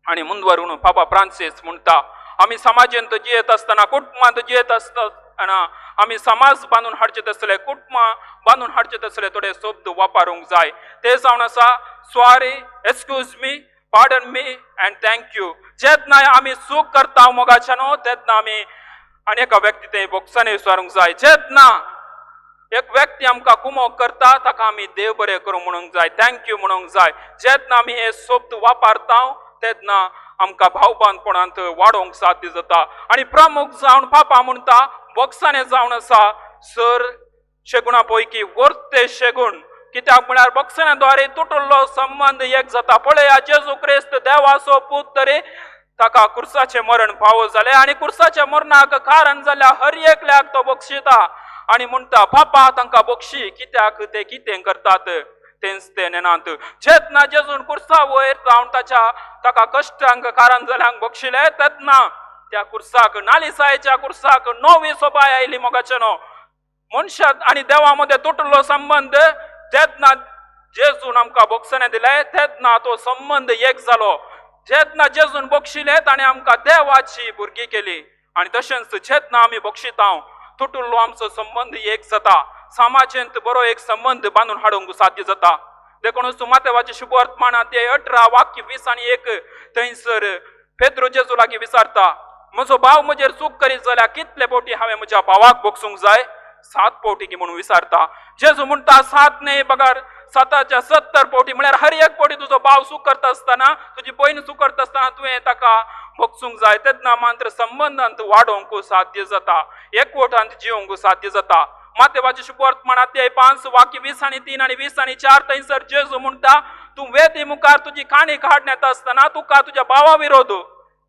आनी मुंदवरून पापा फ्रांसीस म्हणटा आमी समाजांत जियेत आसतना, कुटुंबांत जियेत आसतना आमी समाज बांदून हाडचे तसले, कुटुंबां बांदून हाडचे तसले थोडे शब्द वापरूंक जाय. ते जावन आसा sorry, excuse me, pardon me and thank you. जेन्ना आमी चूक करता मोगाच्यानो तेन्ना आमी आनी एका व्यक्ती ते बोक्साने विचारूंक जाय. जेन्ना एक व्यक्ती आमकां कुमोग करता ताका आमी देव बरें करूं म्हणूंक जाय, थँक्यू म्हणूंक जाय. जेन्ना आमी हे शब्द वापरता तेन्ना आमकां भाव बांदपणांत वाडोवंक साध्य जाता. आनी प्रमुख जावन पापा म्हणटा बोक्साने जावन आसा सर शेगुणा पैकी वर्ते शेगूण. कित्याक म्हळ्यार बोक्साण्याद्वारे तुटल्लो संबंध एक जाता. पळया जेजू क्रिस्त देवाचो पूत तरी ताका कुर्साचे मरण फावो जाले आनी कुर्साच्या मरणाक कारण जाल्या हर एकल्याक तो बक्षिता आनी म्हणटा पापा तांकां बक्षी. कित्याक ते कितें करतात तेंच ते नेनात. जेन्ना जेजून कुर्सा वयर जावन ताका कश्टांक कारण जाल्यांक बक्षिले तेन्ना त्या कुर्साक, नालिसायेच्या कुर्साक नवी सोबाय आयली. मोगाच्यानो मनशात आनी देवा मदें तुटलो संबंध जेन्ना जेजून आमकां बक्षणे दिले तेन्ना तो संबंध एक जालो. जेन्ना जेजून बक्षिले ताणें आमकां देवाची भुरगीं केली आनी तशेंच जेन्ना आमी बक्षिता तुटुल्लो आमचो संबंध एक जाता. समाजांत बरो एक संबंध बांदून हाडूंक साध्य जाता. देखूनच मातेवाचे शुभ वर्तमानांत 18 वाक्य 20 आनी 1 थंयसर पेद्रो जेजू लागीं विचारता म्हजो भाव म्हजेर चूक करीत जाल्यार कितले फावटी हांवें म्हज्या भावाक बोगसूंक जाय? 7 फावटी की म्हणून विचारता. जेजू म्हणटा 7 न्हय बगार 7च्या 70 फावटी म्हळ्यार हर एक फावटी तुजो भाव चूक करता आसतना, तुजी भयण चूक करता आसतना तुवें ताका बोगसूंक जाय. तेन्ना मात्र संबंधांत वाडोवंक साध्य जाता, एकवटांत जियोवंक साध्य जाता. मातेवाचे शुभ वर्तमानांत 5 वाक्य 20 आनी 3 आनी 20 आनी 4 थंयसर जेजू म्हणटा तूं वेदी मुखार तुजी काणी काडून येता आसतना तुका तुज्या भावा विरोध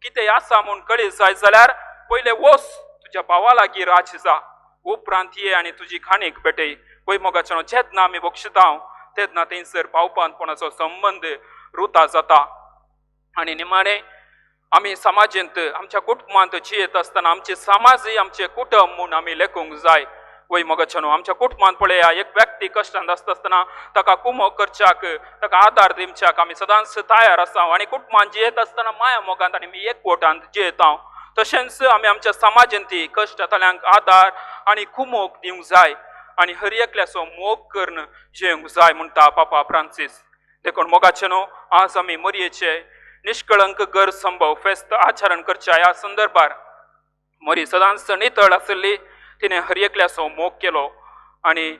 कितें आसा म्हूण कळीत जाय जाल्यार पयले वच तुज्या भावा लागीं राज जा, उपरांत ये आनी तुजी काणीक भेटय. पळय मोगाच्यानो जेन्ना आमी बक्षिता तेन्ना थंयसर भावपानपणाचो संबंध रुता जाता. आनी निमाणें आमी समाजांत आमच्या कुटुंबांत जियेत आसतना आमचे समाजय आमचे कुटुंब म्हूण आमी लेखूंक जाय. वय मोगाच्यानो आमच्या कुटुंबांत पळया एक व्यक्ती कश्टांत आसता आसतना ताका कुमोग करच्याक, ताका आदार दिवच्याक आमी सदांच तयार आसा. आनी कुटुंबांत जियेत आसतना माया मोगांत आनी आमी एकवटांत जियेता. तशेंच आमी आमच्या समाजांत कश्ट जाताल्यांक आदार आनी कुमोग दिवंक जाय आनी हर एकल्याचो मोग करून जियोंक जाय म्हणटा पापा फ्रांसीस. देखून मोगाचे न्हू आज आमी मोरयेचे निष्कळंक गैर संभव फेस्त आचरण करच्या ह्या संदर्भार मोरी सदांच नितळ आसली तिने हर एकल्याचो मोग केलो आनी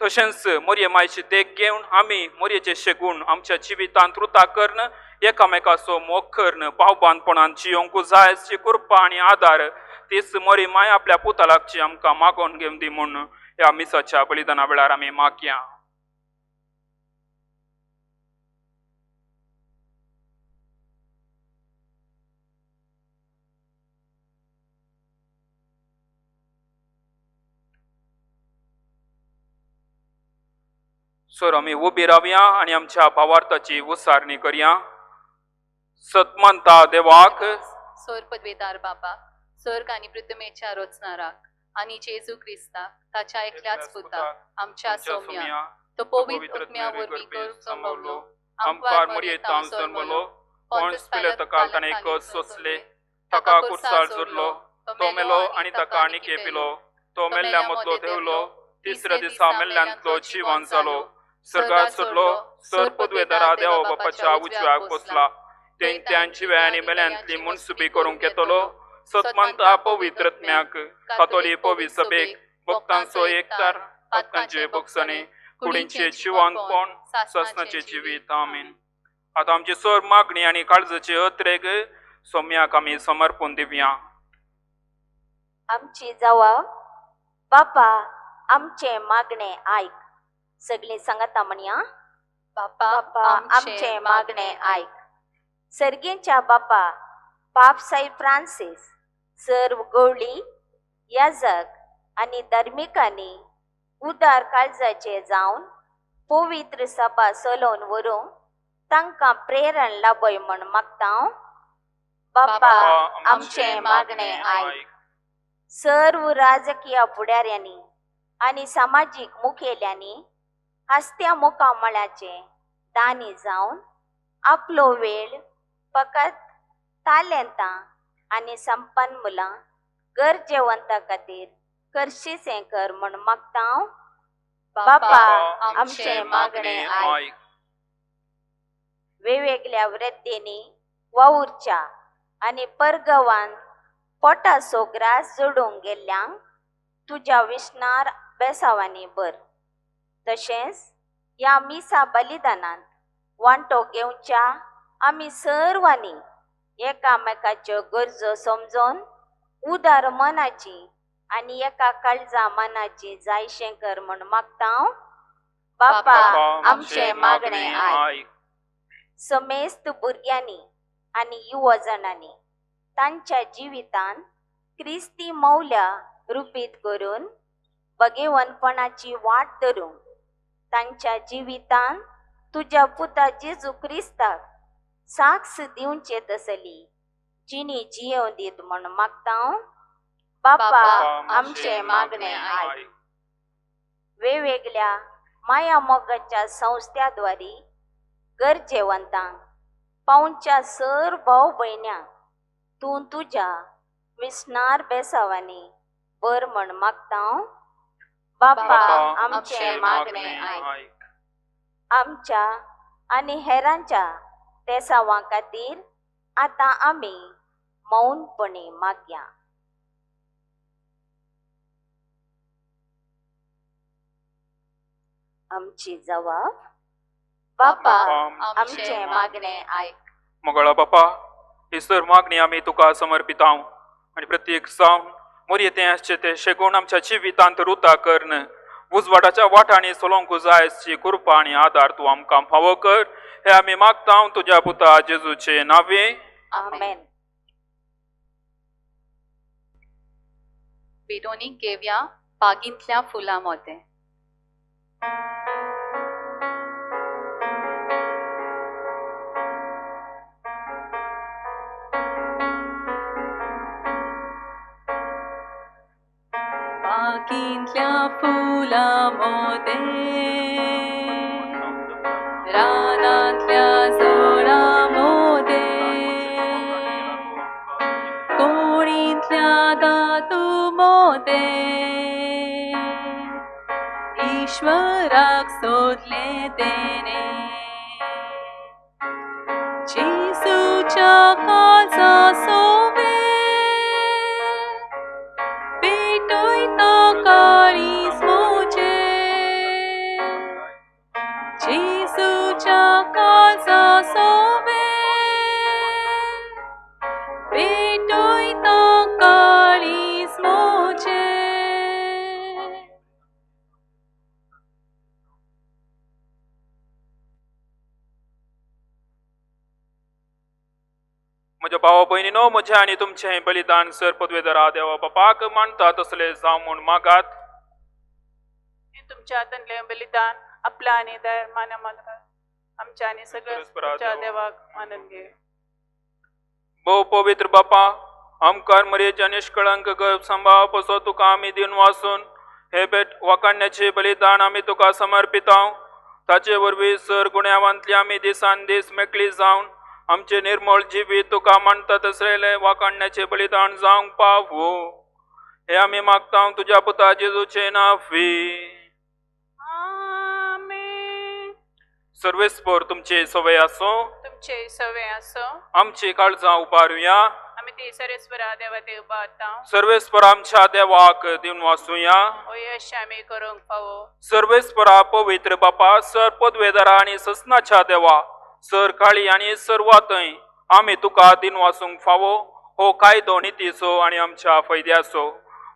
तशेंच मोरये मायची देख घेवन आमी मोरयेचे शेगूण आमच्या जिवितांत रुता करन एकामेकाचो मोग करन भावबांदपणान जियोंकू जाय अशी कृपा आनी आदार तीच मोरी माय आपल्या पुतलाकची आमकां मागोवन घेवन दी म्हूण ह्या मिसाच्या बलिदाना वेळार आमी मागया. सर आमी उबी रावया आनी आमच्या भावार्थाची उसारणी करया. सतमंता देवाक सोर पदवेदार बाबा स्वर्ग आणि पृथ्वीच्या रोचणाराक आणि जेजू क्रिस्ताक ताच्या एकल्याच पुताक आमच्या सौम्या तो पवित्र आत्म्या वरवीं करून जमवलो आमकां मोरयेंतां जल्मलो पोंच पिलाताकाल ताणें कस सोंसले ताका कुर्सार जोडलो तो मेलो आनी ताका आनीक येपिलो तो मेल्ल्या मदलो देंवलो तिसऱ्या दिसा मेल्ल्यांतलो जिवंत जालो सर्गात सोडलो सर पदवेदारा देवा बापाच्या उजव्याक बसला तेंच्यान जिव्या आनी मेल्यांतली मुनसुबी करूंक येतलो सतमंता पवित्र आत्म्याक कातोली पवित्र सभेक भक्तांचो एकतार पातकांचे भक्षणे कुडींचे जिवंतपण ससनाचे जिवीत आमीन. आतां आमची सर मागणी आनी काळजाची अत्रेक सौम्याक आमी समर्पून दिवया. आमची जवाब बापा आमचे मागणे आयक. सगळीं सांगाता म्हणया बापा आमचे मागणे आयक. सर्गेच्या बापा पाप साई फ्रांसीस सर्व गवळी याजक आनी धर्मिकांनी उदार काळजाचे जावन पवित्र सभा चलोवन व्हरूंक तांकां प्रेरण लाभय म्हण मागता. बापा आमचे मागणे आयक. सर्व राजकीय फुडाऱ्यांनी आनी सामाजीक मुखेल्यांनी हस्त्या मुखामळाचे दानी जावन आपलो वेळ फकत तालेंतां आनी संपन्मुलां गरजेवंतां खातीर करशीचें कर म्हण मागता. बापा आमचे मागणे आयक. वेगवेगळ्या वृद्धींनी वावुरच्या आनी परगवान पोटाचो ग्रास जोडूंक गेल्ल्यांक तुज्या विस्नार बेसावांनी बर. तशेंच ह्या मिसा बलिदानांत वांटो घेवच्या आमी सर्वांनी एकामेकाच्यो गरजो समजोन उदार मनाची आनी एका काळजा मनाची जायशें कर म्हण मागता. बापा आमचे मागणे आयक. समेस्त भुरग्यांनी आनी युवजनांनी तांच्या जिवितांत क्रिस्ती मौल्या रुपीत करून भगेवनपणाची वाट धरूंक तांच्या जिवितांत तुज्या पुता जेजू क्रिस्ताक साक्ष दिवचे तसली जिणी जियोवन दीत म्हण मागता. बापा आमचे मागणे आयक. वेगवेगळ्या माया मोगाच्या संस्थांद्वारे गरजेवंतांक पावच्या सर भाव भयण्यांक तूं तुज्या विस्नार बेसावांनी बर म्हण मागता. बापा आमचे मागणे आयक. आमच्या आनी हेरांच्या तेसावां खातीर आतां आमी मौनपणी मागया. आमची जवाब बापा आमचे मागणे आयक. मोगळा बापा ही सर मागणी आमी तुका समर्पिता आनी प्रत्येक जावन मोरयेतें आसचें तें शेगूण आमच्या जिवितांत रुता करन उजवाडाच्या वाटांनी चलोवंक जाय अशी कृपा आनी आदार तूं आमकां फावो कर हे आमी मागता तुज्या पुता जेजूचे नांवे आमेन. वेरोनीक घेवया बागींतल्या फुलां मोतें. बागींतल्या फुलां मोतें रानांतल्या झाडां मोतें कोणींतल्या दातू मोतें ईश्वराक सोदलें तेणें काळजा सोवे पेटोयता काळीज मोजे जेजूच्या काळजा सोवे पेटोयता काळीज मोजे म्हज्या भावा भयणीनो, म्हजें आनी तुमचें बलिदान सर पदवेदरा देवा बापाक मानता तसलें जावं म्हूण मागात. हे तुमच्या हातांतलें बलिदान आपल्या आनी दयाळमाना मानका आमच्या आनी सगळ्या तुमच्या देवाक मानून घे. भोव पवित्र बापा, आमकां मरेच्या निष्कळंक गर्भ सांबाळ पसो तुका आमी दिवन वाचून हे भेट वाकाडण्याचे बलिदान आमी तुका समर्पितांव. ताचे वरवीं सर गुण्यावांतली आमी दिसान दीस मेकळी जावन आमचे निर्मळ जिवीत तुका मानता तसलेले वाकाडण्याचे बलिदान जावंक पावो. हे आमी मागता तुज्या पुता जेजूचे नांवी. आमेन. सर्वेस्पर तुमचे सवय आसो. तुमचे सवे असो आमची काळजां उबारुया. आमी ती सरेस्वरा देवा ते उबारता. सर्वेस्पर आमच्या देवाक दिवन वाचुया. ओ यश आमी करूंक फावो. सर्वेस्परा पवित्र बापा, सर पदवेदारा आनी ससनाच्या देवा, सर काळी आनी सर्वातय आमी तुका दिन वाचूंक फावो. हो कायदो नितीचो आनी आमच्या फैद्याचो.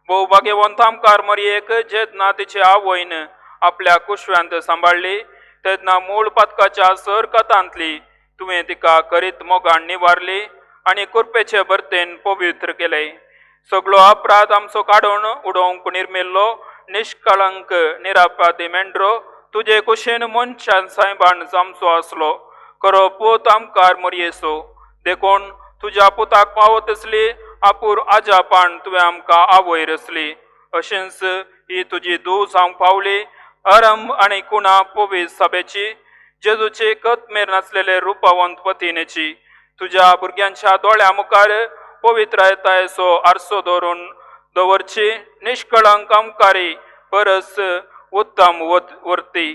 भोव भाग्यवंत आमकार मरयेक जेदना तिचे आवयन आपल्या कुशव्यांत सांबाळली तेदना मूळ पातकाच्या सर कथांतली तुवें तिका करीत मोगान निवारली आनी कुरपेचे बर्तेन पवित्र केले. सगळो अपराध आमचो काडून उडोवंक निर्मेल्लो निष्कळंक निरापाती मेंढरो तुजे कुशेन मनशान सायबान जामचो आसलो. खरो पूत आमकार मरयेचो देखून तुज्या पुताक पावो तसली आपूर आजापान तुवें आमकां आवय रचली. अशेंच ही तुजी धूव जावंक पावली आरंभ आनी कुणा पवित्र सभेची, जेजूचे कतमेर नाचलेले रुपवंत पतीनेची. तुज्या भुरग्यांच्या दोळ्या मुखार पवित्रतायेचो आरसो दवरची. निष्कळंक आमकारी परस उत्तम वर्ती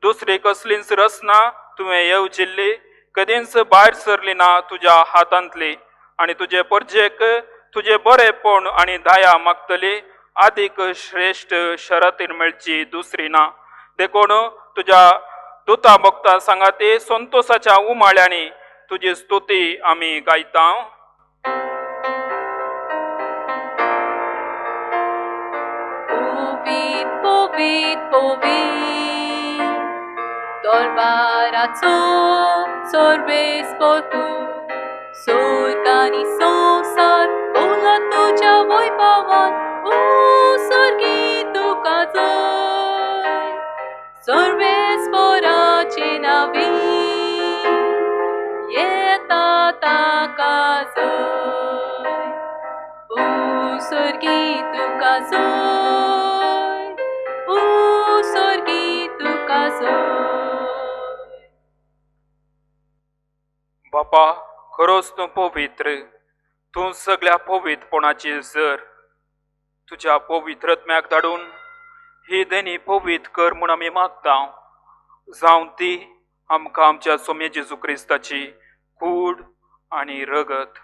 दुसरी कसलीच रचना तुवें येवजिल्ली, कधीच भायर सरली ना तुज्या हातांतली. आनी तुजे परजेक तुजे बरेपण आनी दया मागतली. आदीक श्रेष्ठ शरतीन मेळची दुसरी ना. देखून तुज्या दुता भक्ता सांगाती संतोषाच्या उमाळ्यांनी तुजी स्तुती आमी गायता. पोवीत पोवीत पोवीत दरबाराचो सर्वेस्पर तूं. सुरकांनी संवसार भोवला तुज्या वैभवान. सर्गी तुका जय. सर्वेस्पराचे नांवी येता ताका जय. सर्गी तुका जय. सर्गी तुका जय. बापा, खरोच तूं पवित्र. तूं सगळ्या पवित्रपणाची जर. तुज्या पवित्रत्म्याक धाडून ही देणी पवित्र कर म्हूण आमी मागता. जावं ती आमकां आमच्या सोम्य जेजू क्रिस्ताची कूड आनी रगत.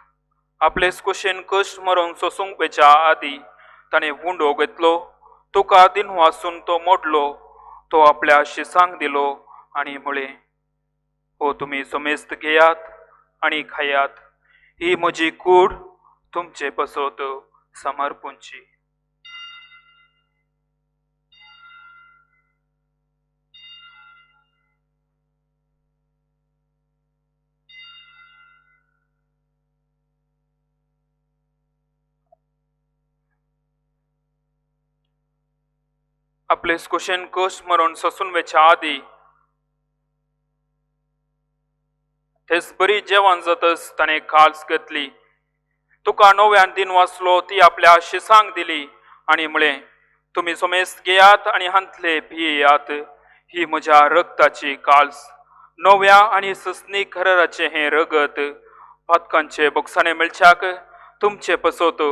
आपलेच कुशेन कश्ट मरोंक सोसूंक वेच्या आदी ताणें हुंडो घेतलो. तुका दिन वाचून तो मोडलो. तो आपल्या शिसांक दिलो आनी म्हळें, हो तुमी सोमेस्त घेयात आनी खायात. ही म्हजी कूड तुमचे पसोत समर्पूंची. आपले कुशेन कश्ट मरून सोसून वेच्या आदी थंयच बरी जेवण जातच ताणें खास घेतली. तुका नव्यान दिन वाचलो ती आपल्या शिसांक दिली आनी म्हळें, तुमी सोमेस्त घेयात आनी हांतले पियेयात. ही म्हज्या रगताची काल्स. नव्या आनी ससनी खराराचें हें रगत पातकांचे बोगसाणे मेळच्याक तुमचे पसोत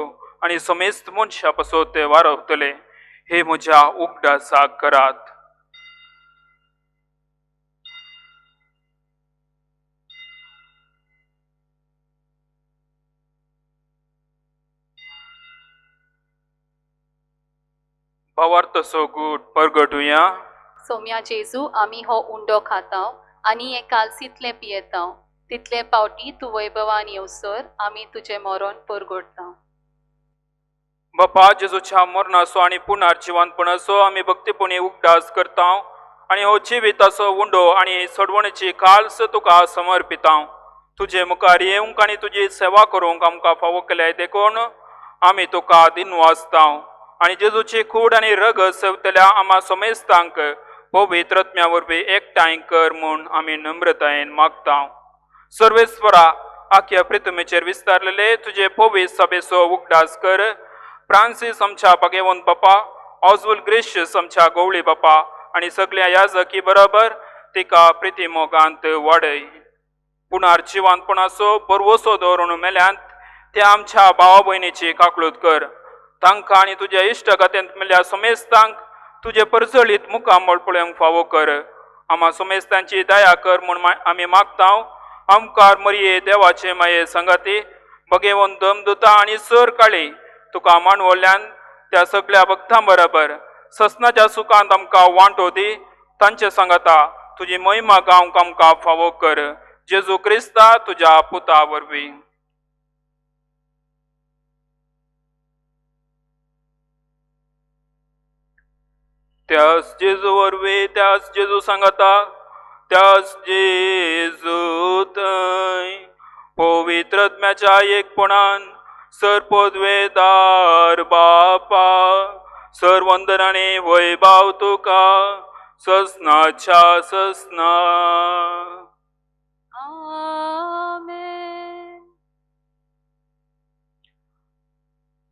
आनी सोमेस्त मनशा पसोत ते वारवतले. हे म्हज्या उगडासाक करात. भावार्थ सो गूट परगटुया. सोम्या जेजू आमी हो उंडो खाताव आनी हे कालसीतले पियेताव तितले पावटी तू वैभवान येवसर आमी तुजे मरण परगोडताव. बापा जेजूच्या मरणाचो आणि पुनर जिवंतपणाचो आमी भक्तीपणी उगडास करताव आणि हो जिविताचो उंडो आणि सडवणेची काल्स तुका समर्पिताव. तुजे मुखार येवंक आनी तुजी सेवा करूंक आमकां फावो केले देखून आमी तुका दिनवासताव आणि जेजूची कूड आणि रग सेवतल्या आम्हा समेस्तांक पवित्र आत्म्या वरवीं एकठांय कर म्हूण आमी नम्रतायेन मागताव. सर्वेस्वरा आख्या पृथ्वीचेर विस्तारलेले तुझे पवित्र सभेचो उगडास कर. फ्रांसीस आमच्या भगवंत बापा, ऑझवल ग्रेशियस आमच्या गवळी बापा आणि सगळ्या याजकी बरोबर तिका प्रितीमोगांत वाडय. पुनर जिवंतपणाचो परवसो दवरून मेल्यांत त्या आमच्या भावा भयणीची काकळूत कर. तांकां आनी तुज्या इश्टगत्यांत मेल्ल्या समेस्तांक तुजे परजळीत मुखार मळपळ्यांक फावो कर. आम्हा समेस्तांची दया कर म्हूण आमी मागताव. आमकार मरिये देवाचे माये संगती भगवंत दमदुता आनी सर काळी तुका मानवल्यान त्या सगळ्या भक्तां बरोबर ससनाच्या सुखांत आमकां वांटो दी. तांचे सांगता तुजी महिमा गावंक आमकां फावो कर. जेजू क्रिस्ता तुज्या पुता वरवीं. त्याच जेजू वरवीं त्याच जेजू सांगता त्याच जेजू थंय पवित्र आत्म्याच्या एकपणान सर पदवेदार बापा सर वंदन आनी वैभव तुका ससनाच्या ससना. आमेन.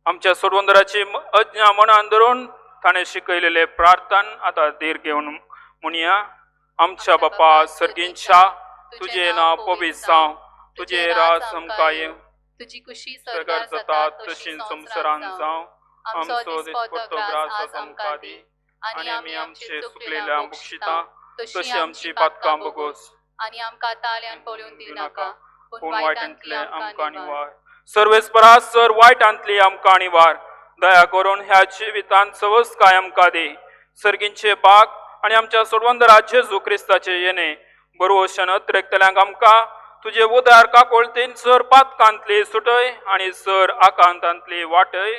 आमच्या सोडवंदराची अज्ञा मनान धरून ताणें शिकयलेले प्रार्थन आता धीर घेवन म्हणया. आमच्या बापा सर्गींच्या तुझे नाव पवित्र जावं. तुझे राज आमकां येवं. तुजी कुशी सरकार जाता तशी संवसारान जावं. आमचो दिसपट्टो ग्रास आमकां दी आनी आमी आमचे चुकलेल्या बक्षिता तशी आमची पातकां बगोस आनी आमकां ताळ्यान पळोवन दिनाका पूण वायटांतले आमकां निवार. सर्वेस्परा सर वायटांतली आमकां निवार. दया करून ह्या जिवितांत सवस काय आमकां दी. सर्गींचे बाग आनी आमच्या सोडवंदरा जेजू क्रिस्ताचे येणे बरोवशन अत्रेकतल्यांक आमकां तुजे उदार काकोळतीन सर पातकांतली सुटय आनी सर आकांतांतली वाटय.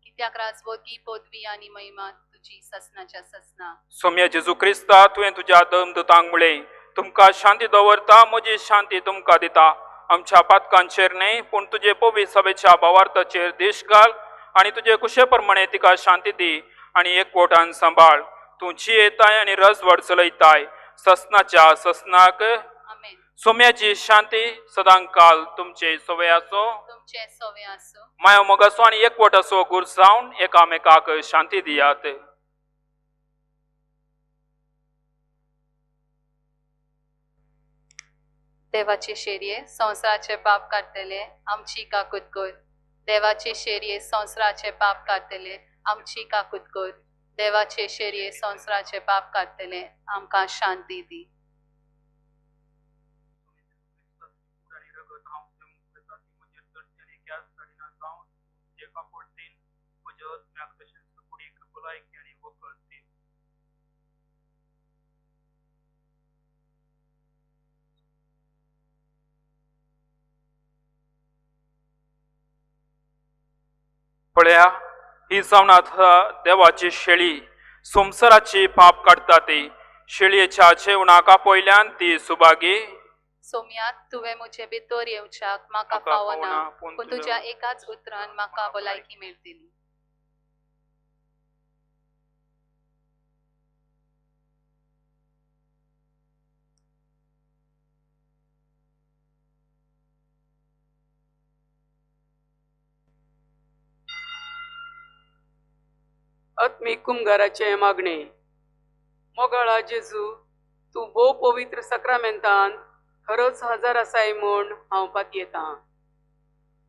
कित्याक राजवगी पदवी आनी महिमा तुजी ससनाच्या ससना. सोम्या जेजू क्रिस्ता तुवें तुज्या दमदुतांक म्हळें तुमकां शांती दवरता म्हजी शांती तुमकां दिता. आमच्या पातकांचेर न्हय पूण तुजे पवित्र सभेच्या भावार्थाचेर देश घाल आनी तुजे कुशे प्रमाणे तिका शांती दी आनी एकवटान सांबाळ. तूं जियेताय आनी रजवड चलयताय ससनाच्या ससनाक. आमेन. सोम्याची शांती सदां काल तुमचे सोवे आसो. तुमचे सोवे आसूं. माया मोगाचो आनी एकवटाचो गूर जावन एकामेकाक शांती दियात. देवाचे शेरये संवसाराचे पाप काडटले आमची काकूत कर. देवाचे शेरये संवसाराचे पाप काडटले आमची काकूत कर. देवाचे शेरये संवसाराचे पाप काडटले आमकां शांती दी. पळया ही जावन देवाची शेळी संवसाराची पाप काडटा ती. शेळयेच्या जेवणाका पयल्यान ती सुभागी. सोम्यात तुवें म्हजे भितर येवच्याक म्हाका फावना पूण तुज्या एकाच उतरान म्हाका भलायकी मेळटली. आत्मीक कुमगाराचे मागणे. मोगाळा जेजू तूं भोव पवित्र सक्रामेंतान खरोच हजर आसाय म्हूण हांव पातयेतां.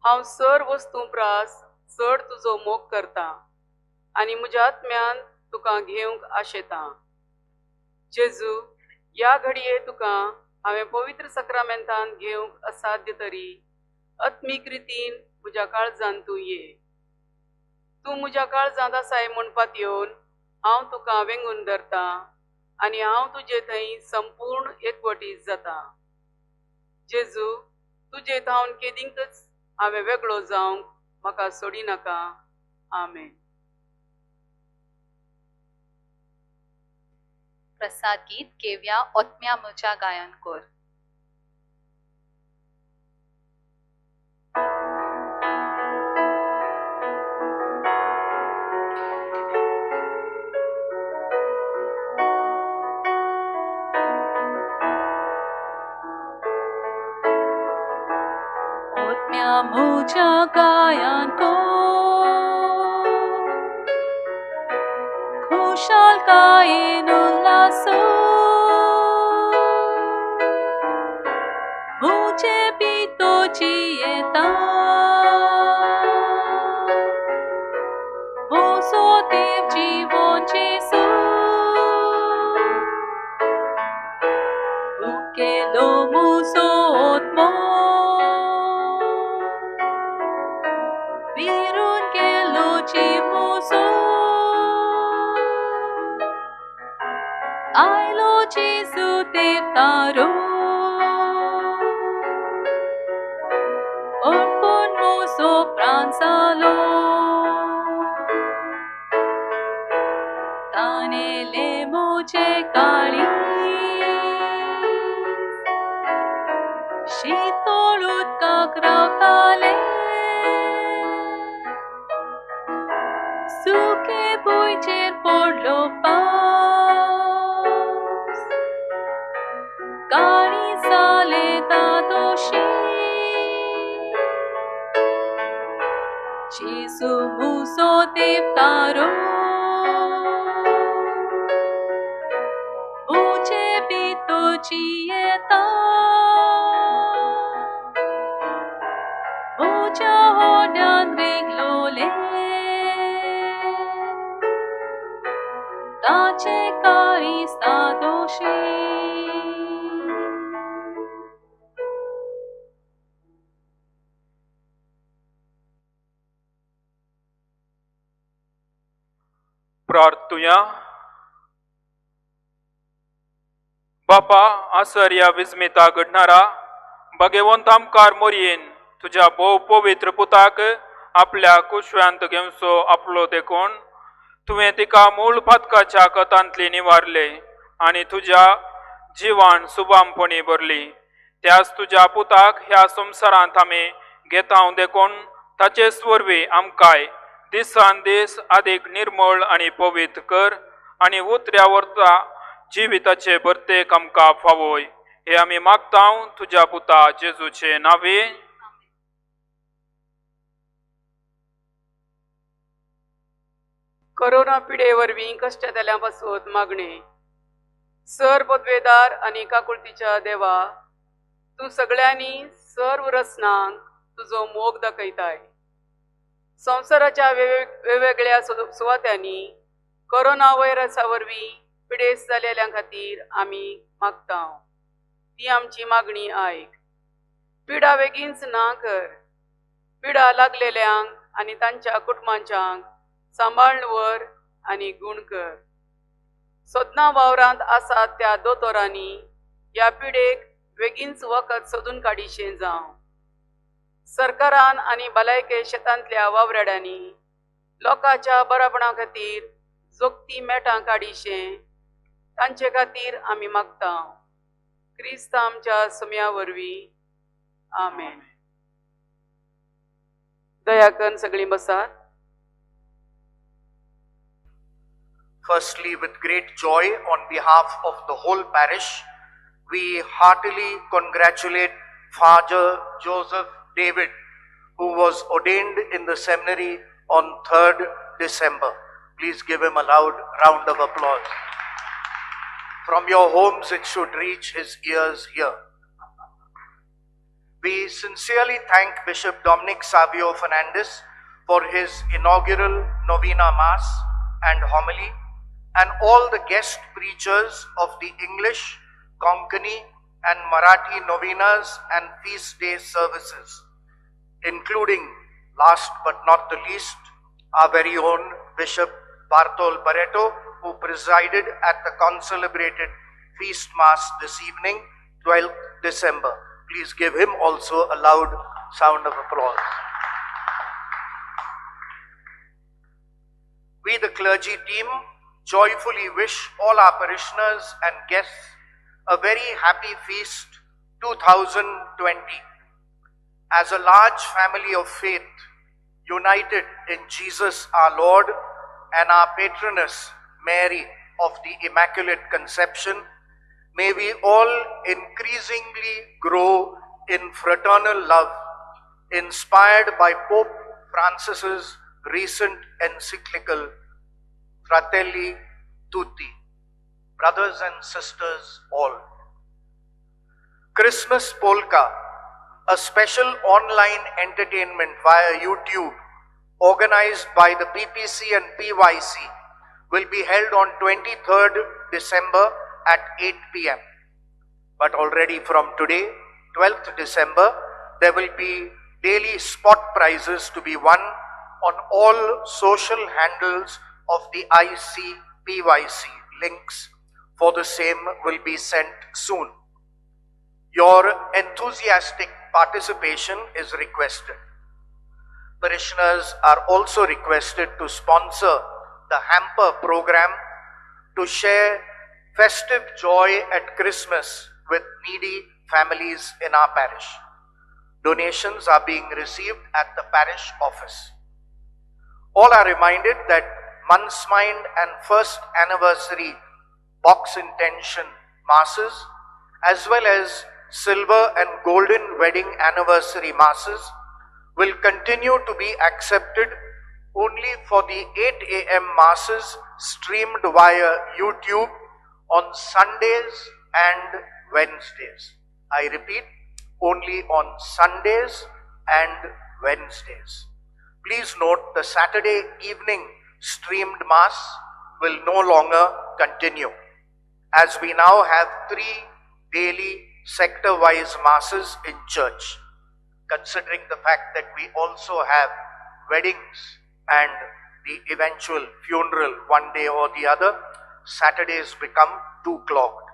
हांव सर वस्तू प्रास चड तुजो मोग करतां आनी म्हज्या आत्म्यान तुका घेवंक आशेतां. जेजू ह्या घडये तुका हांवें पवित्र सक्रामेंतान घेवंक असाध्य तरी आत्मीक रितीन म्हज्या काळजांत तूं ये. तूं म्हज्या काळजांत आसाय म्हूण पातयेवन हांव तुका वेंगून धरता आनी हांव तुजे थंय संपूर्ण एकवटीत जाता. जेजू, तुजे थावन केदींकच हांवें वेगळो जावंक म्हाका सोडी नाका. आमेन. प्रसाद गीत केव्या ओतम्या म्हज्या गायन कोर. ओतम्या म्हज्या गायन कोर, खुशालकायेन उल्हासो, म्हजे पितोची येता, म्हजो देव जीवन जेजू, तूं केलो म्हजो ओतमो, विरून गेलो जीव म्हजो, आयलो जेजू देवतारो, अर्पण म्हजो प्राण जालो, ताणेले म्हजे काळीज, शीतळ उदकाक रावताले, सुके भुंयचेर पडलो पावस, गाणी जाले दादोशी, जेजू म्हजो देवतारो, म्हजे भितरची येता, म्हज्या होड्यान रेगलोले, ताचे काळीज दादोशी. प्रार्थुया. बापा, आसर ह्या विस्मिता घडणारा भगवंत आमकार मोरयेन तुझ्या भोव पवित्र पुताक आपल्या कुशव्यांत घेवचो आपलो देखून तुवें तिका मूळ फातकाच्या कथांतली निवारले आनी तुज्या जिवान सुभामपणी भरली. त्याच तुज्या पुताक ह्या संवसारांत आमी घेता देखून ताचे स्वरवी आमकांय दिसान दीस अधिक निर्मळ आनी पवित्र कर आनी उतऱ्या वर्ता जिविताचे भरतेक आमकां फावोय. हे आमी मागता तुज्या पुता जेजूचे नावे. कोरोना पिडे वरवीं कश्ट जाल्या पासून मागणे. सर पदवेदार आनी काकुळतीच्या देवा, तूं सगळ्यांनी सर्व रचनांक तुजो मोग दाखयताय. संवसाराच्या वेगवेगळ्या सुवात्यांनी कोरोना व्हायरसा वरवीं पिडेस जालेल्या खातीर आमी मागता. ती आमची मागणी आयक. पिडा बेगीनच ना कर. पिडा लागलेल्यांक आनी तांच्या कुटुंबांच्यांक सांबाळवर आनी गूण कर. सोदना वावरांत आसात त्या दोतोरांनी ह्या पिडेक बेगीनच वखद सोदून काडिशें जावं. सरकारान आनी भलायके शेतांतल्या वावराड्यांनी लोकांच्या बरापणा खातीर जोगती मेटां काडिशें तांचे खातीर आमी मागता. क्रिस्त आमच्या सुम्या वरवीं. आमेन. दया करून सगळीं बसात. Firstly, with great joy on behalf of the whole parish, we heartily congratulate Father Joseph David, who was ordained in the seminary on 3rd December. Please give him a loud round of applause. From your homes, it should reach his ears here. We sincerely thank Bishop Dominic Savio Fernandez for his inaugural Novena Mass and homily, and all the guest preachers of the English, Konkani and Marathi novenas and feast day services, including, last but not the least, our very own Bishop Bartol Barreto, who presided at the concelebrated feast mass this evening, 12th December. Please give him also a loud sound of applause. We, the clergy team, joyfully wish all our parishioners and guests a very happy feast 2020. As a large family of faith, united in Jesus our Lord and our patroness Mary of the Immaculate Conception, may we all increasingly grow in fraternal love, inspired by Pope Francis's recent encyclical Fratelli Tutti, brothers and sisters all. Christmas Polka, a special online entertainment via YouTube organized by the PPC and PYC, will be held on 23rd December at 8 p.m. But already from today, 12th December, there will be daily spot prizes to be won on all social handles of the ICPYC. Links for the same will be sent soon. Your enthusiastic participation is requested. Parishioners are also requested to sponsor the hamper program to share festive joy at Christmas with needy families in our parish. Donations are being received at the parish office. All are reminded that Month's Mind and First Anniversary Box Intention Masses, as well as Silver and Golden Wedding Anniversary Masses, will continue to be accepted only for the 8 a.m. Masses streamed via YouTube on Sundays and Wednesdays. I repeat, only on Sundays and Wednesdays. Please note the Saturday evening streamed Mass will no longer continue, as we now have 3 daily sector-wise Masses in church. Considering the fact that we also have weddings and the eventual funeral one day or the other, Saturdays become too clogged.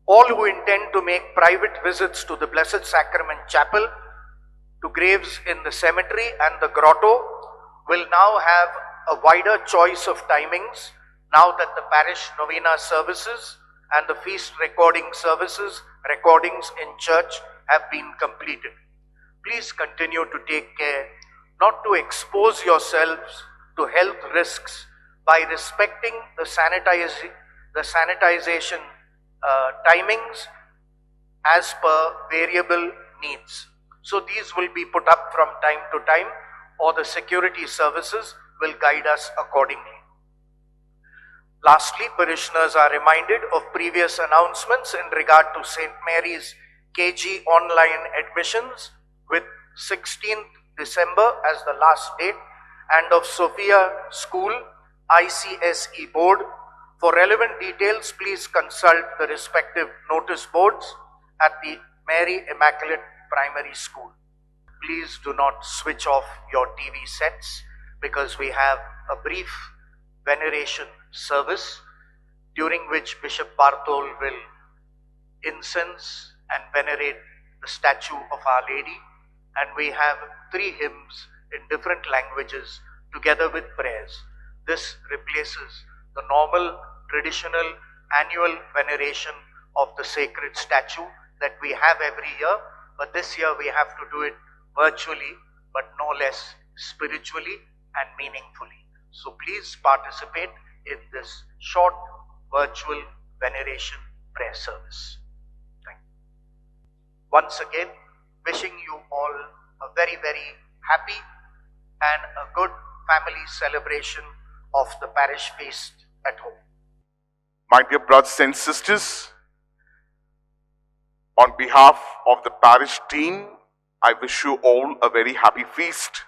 All who intend to make private visits to the Blessed Sacrament Chapel, to graves in the cemetery and the grotto, will now have a wider choice of timings now that the parish novena services and the feast recordings in church have been completed. Please continue to take care not to expose yourselves to health risks by respecting the sanitization timings as per variable needs. So these will be put up from time to time, or the security services will guide us accordingly. Lastly, parishioners are reminded of previous announcements in regard to St. Mary's KG online admissions, with 16th December as the last date, and of Sophia School ICSE board. For relevant details, please consult the respective notice boards at the Mary Immaculate Primary School. Please do not switch off your TV sets, because we have a brief veneration service during which Bishop Bartol will incense and venerate the statue of Our Lady, and we have 3 hymns in different languages together with prayers. This replaces the normal traditional annual veneration of the sacred statue that we have every year, but this year we have to do it virtually, but no less spiritually and meaningfully. So please participate in this short virtual veneration prayer service. Thank you. Once again, wishing you all a very, very happy and a good family celebration of the parish feast at home. My dear brothers and sisters, on behalf of the parish team, I wish you all a very happy feast.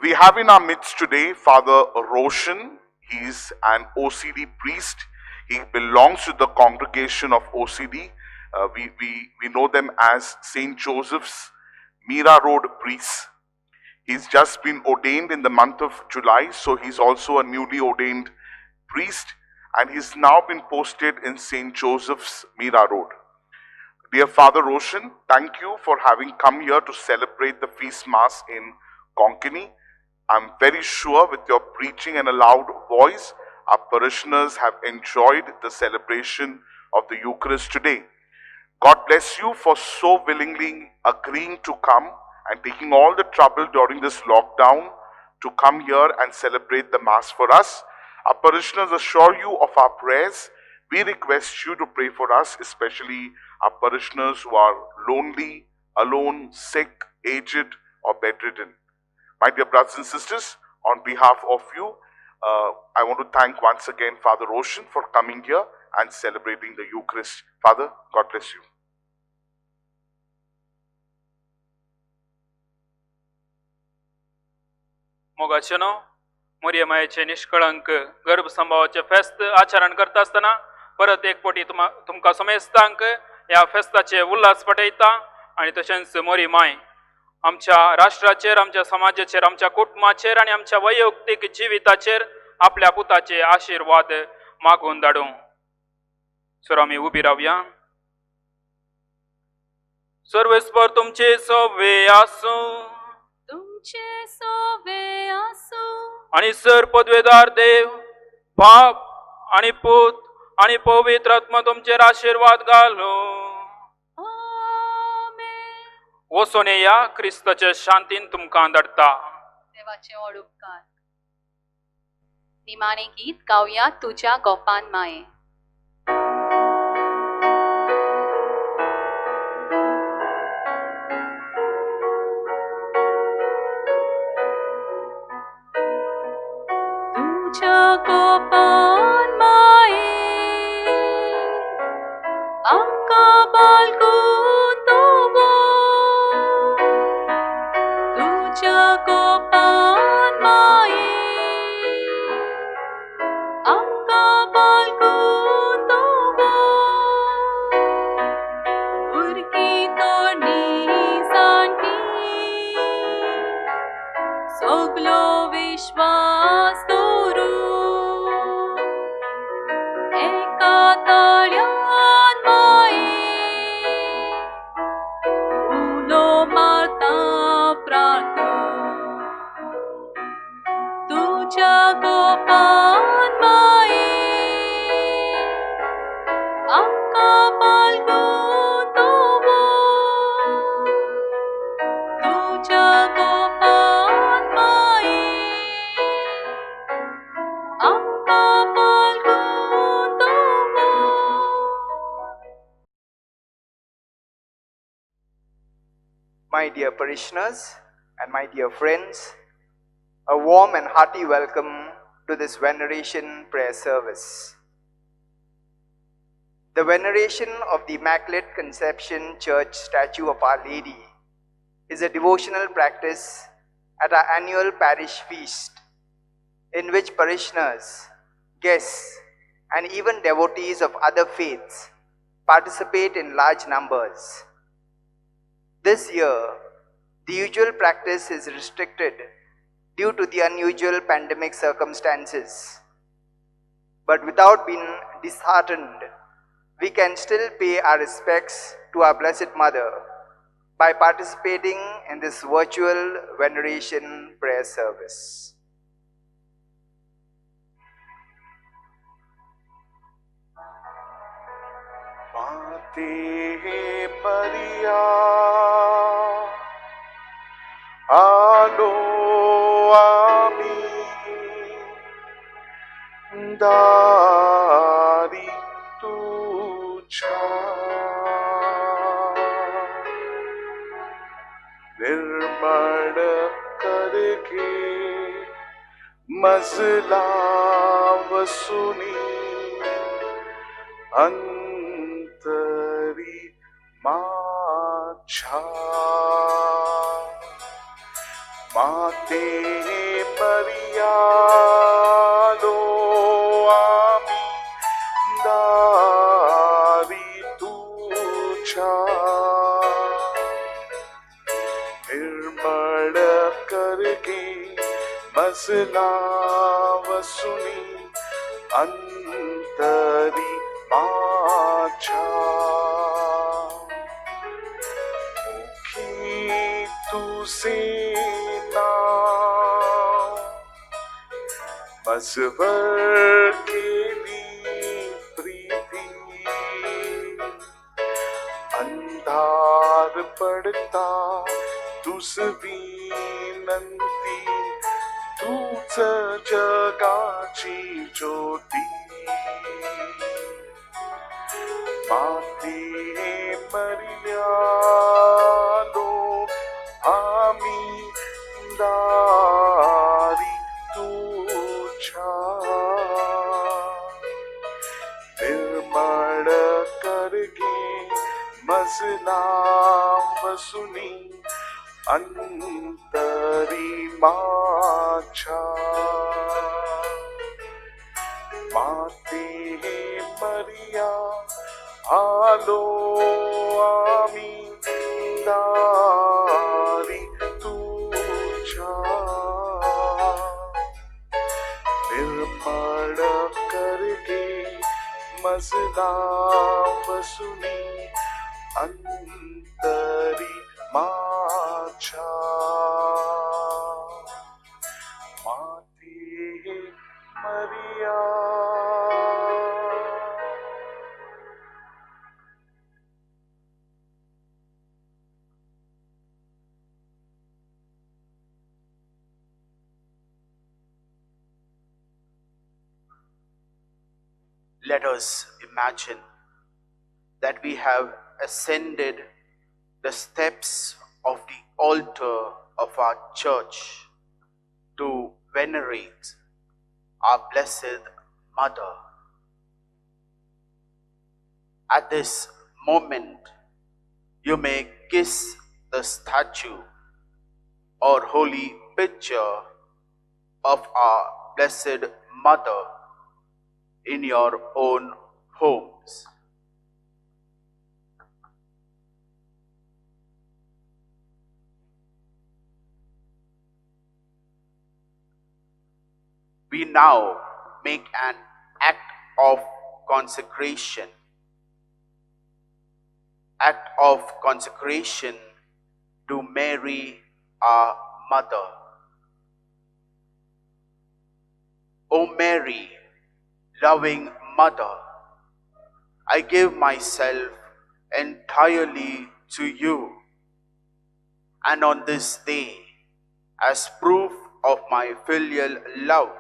We have in our midst today Father Roshan. He is an OCD priest. He belongs to the congregation of OCD. We know them as St. Joseph's Mira Road priests. He's just been ordained in the month of July, so he's also a newly ordained priest, and he's now been posted in St. Joseph's, Mira Road. Dear Father Roshan, thank you for having come here to celebrate the feast mass in Konkani. I'm very sure with your preaching and a loud voice, our parishioners have enjoyed the celebration of the Eucharist today. God bless you for so willingly agreeing to come and taking all the trouble during this lockdown to come here and celebrate the Mass for us. Our parishioners assure you of our prayers. We request you to pray for us, especially our parishioners who are lonely, alone, sick, aged, or bedridden. My dear brothers and sisters, on behalf of you, I want to thank once again Father Roshan for coming here and celebrating the Eucharist. Father, God bless you. मोगाचनो मोरियमायेचे निष्कळंक गर्भसंभावाचे फेस्त आचरण करता असताना परत एक पोटी तुमकां समेस्तांक ह्या फेस्ताचे उल्हास पटयता आनी तशेंच मोरी माय आमच्या राष्ट्राचेर, आमच्या समाजाचेर, आमच्या कुटुंबाचेर आनी आमच्या वैयक्तीक जिविताचेर आपल्या पुताचे आशीर्वाद मागून धाडूं. सर आमी उबी रावया. सर्वेस्पर तुमचे सवे आसूं तुमचे सोवे आसूं आणि सर पदवेदार देव, बाप आणि पूत आणि पवित्र आत्मा तुमचेर आशीर्वाद घालो. आमेन. वचून या क्रिस्ताच्या शांतीन तुमकां धाडटा. देवाचे व्हड उपकार. निमाणे गीत गावया तुझ्या गोपान माये. तुझ्या गोपान माये आमकां बाळगून दवर. तुझ्या गोपान माये आमकां बाळगून दवर. भुरगीं तरणी जाणटी सगलो विश्वास एका तळ्यान माये उलो मारता प्रार्थना. तुझ्या गोपान माये आमकां बाळगून दवर. तुझ्या गोपान माये आमकां बाळगून दवर. My dear parishioners and my dear friends, a warm and hearty welcome to this veneration prayer service. The veneration of the Immaculate Conception Church statue of Our Lady is a devotional practice at our annual parish feast, in which parishioners, guests, and even devotees of other faiths participate in large numbers. This year, the usual practice is restricted due to the unusual pandemic circumstances. But without being disheartened, we can still pay our respects to our Blessed Mother by participating in this virtual veneration prayer service. Ave Maria, alo ami dari tuja, nirmal karke mazla vasuni antari माझा. माते मरिया low आमी दारी तुझा, निर्मळ करके मजला वसुनी अंतरी माझ्या मुखी तुझे नाव मजवर केली प्रीती अंधार पडता तुझ विनंती तूच जगाची ज्योती माती मर्यालो आम्ही दारी तुझ्या निर्मळ करगे मजला वसुनी अंतरी माझ्या माते मरिया आलो आम्ही दारी तुझ्या निर्मळ करगे मजला वसुनी अंतरी माझ्या माते मरिया. Let us imagine that we have ascended the steps of the altar of our church to venerate our Blessed Mother. At this moment, you may kiss the statue or holy picture of our Blessed Mother in your own homes. We now make an act of consecration. Act of consecration to Mary, our Mother. O Mary, loving Mother, I give myself entirely to you, and on this day, as proof of my filial love,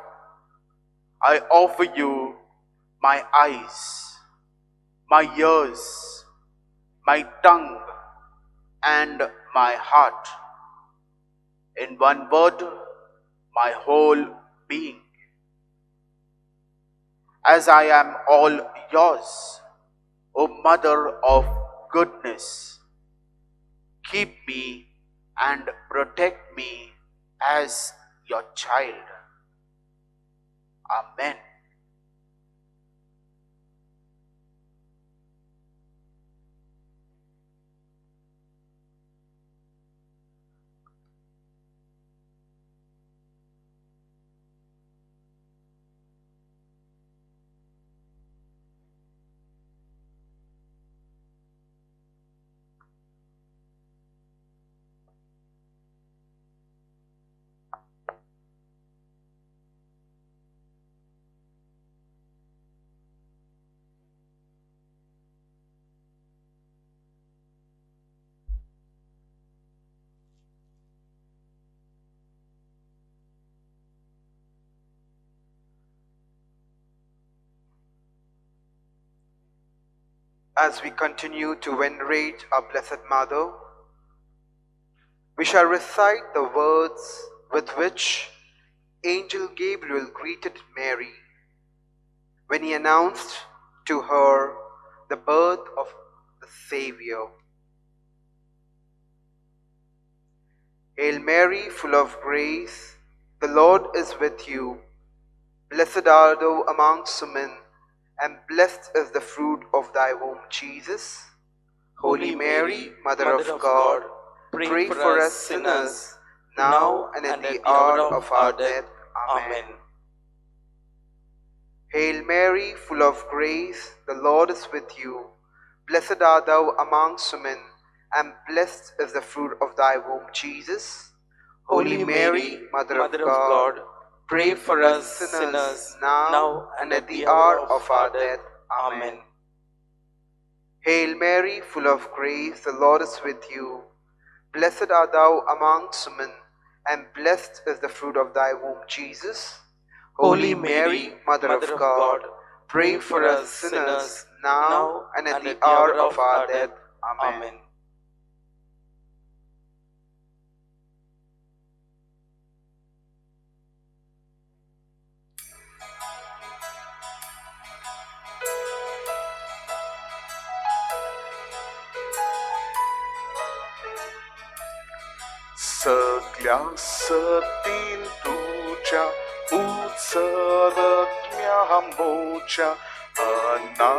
I offer you my eyes, my ears, my tongue, and my heart. In one word, my whole being. As I am all yours, O Mother of goodness, keep me and protect me as your child. Amen. As we continue to venerate our Blessed Mother, we shall recite the words with which Angel Gabriel greeted Mary when he announced to her the birth of the Savior. Hail Mary, full of grace, the Lord is with you. Blessed art thou amongst women, and blessed is the fruit of thy womb, Jesus. Holy Mary, Mother of God, pray for us sinners, now and at the hour of our death. Amen. Hail Mary, full of grace, the Lord is with you. Blessed art thou amongst women, and blessed is the fruit of thy womb, Jesus. Holy Mary, Mother of God, pray for us sinners now and at the hour of our death. Amen. Hail Mary, full of grace, the Lord is with you. Blessed art thou amongst women, and blessed is the fruit of thy womb, Jesus. Holy Mary, Mother of God, pray for us sinners now and at the hour of our death. Amen. सगळ्या सतीन तुझ्या उत्सरत्म्या मोच्या अनांबोरीचो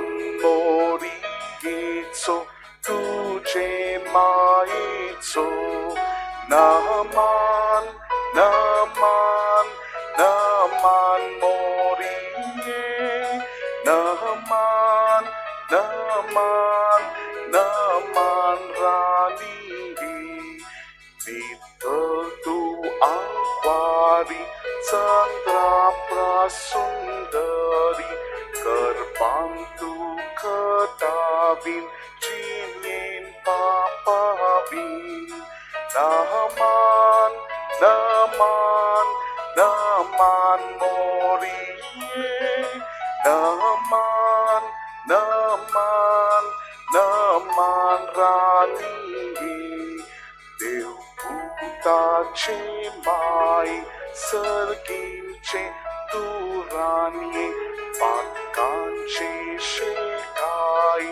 तुझे मायेचो नमान नमान नमान मोरिये नमान नमान नमान रानी tu angkwari Chandra prasundari Karpantu katavin Chinin papavin Naman, naman, naman moriye Naman, naman, naman rani Devutaचे माय सर्गीचे तुराणी पाकांचे शेकाय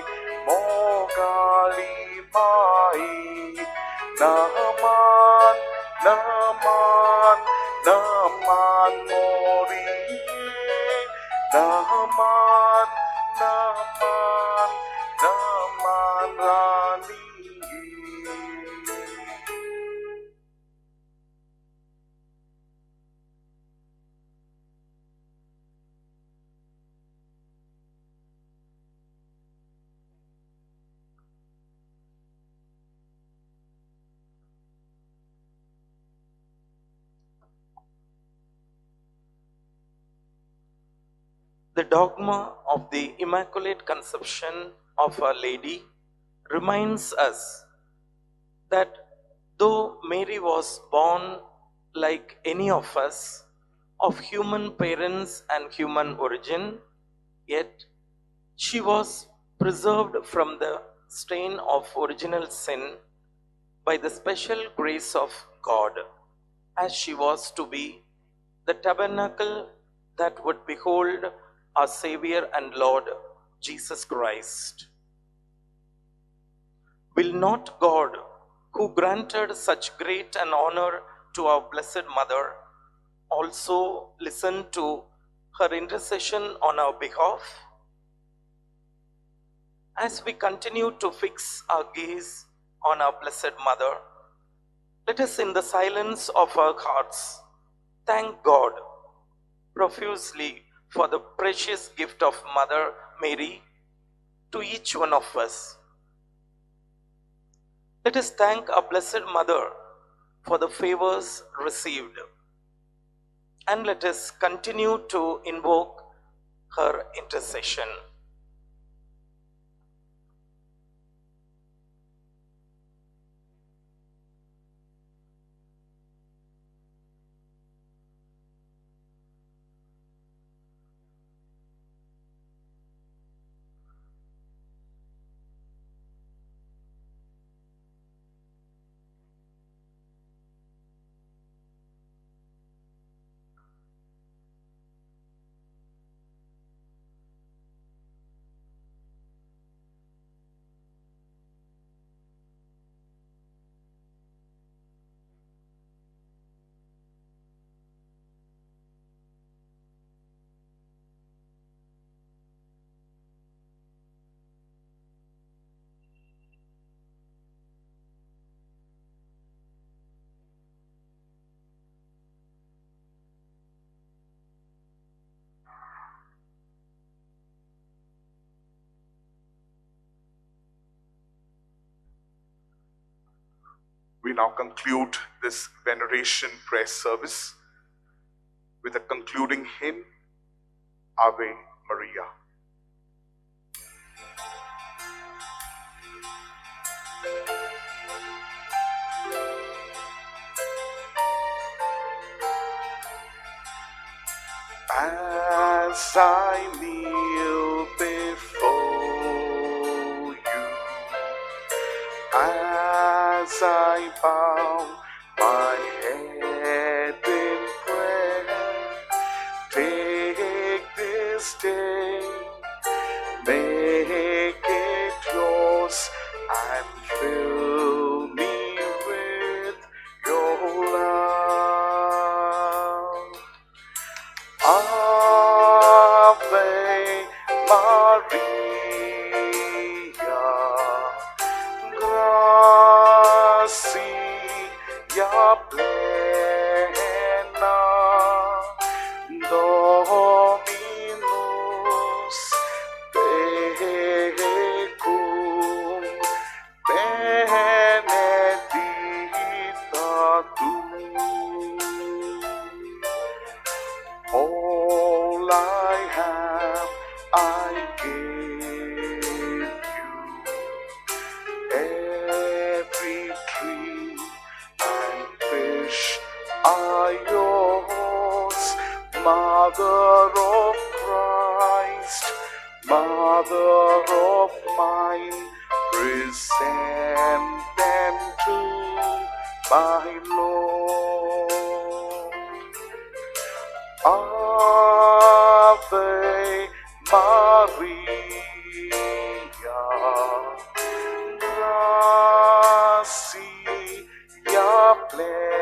मोगाळी माई नमान नमान नमान मोरिये नमान नमान नमान राणी The dogma of the Immaculate Conception of Our Lady reminds us that though Mary was born like any of us, of human parents and human origin, yet she was preserved from the stain of original sin by the special grace of God, as she was to be the tabernacle that would behold our Savior and Lord Jesus Christ. Will not God, who granted such great an honor to our Blessed Mother, also listen to her intercession on our behalf? As we continue to fix our gaze on our Blessed Mother, let us in the silence of our hearts thank God profusely for the precious gift of Mother Mary to each one of us. Let us thank our Blessed Mother for the favors received, and let us continue to invoke her intercession. We now conclude this veneration prayer service with a concluding hymn, Ave Maria. As I kneel before you, as I bow my head in prayer, take this day, make it yours, and fill me with your love. Ave Maria, gracia plena, Dominus tecum, benedicta tu. All I have, I give you. Every tree and fish are yours, Mother of Christ, Mother of mine. Present them to my Lord. Ave Maria, gracia plena.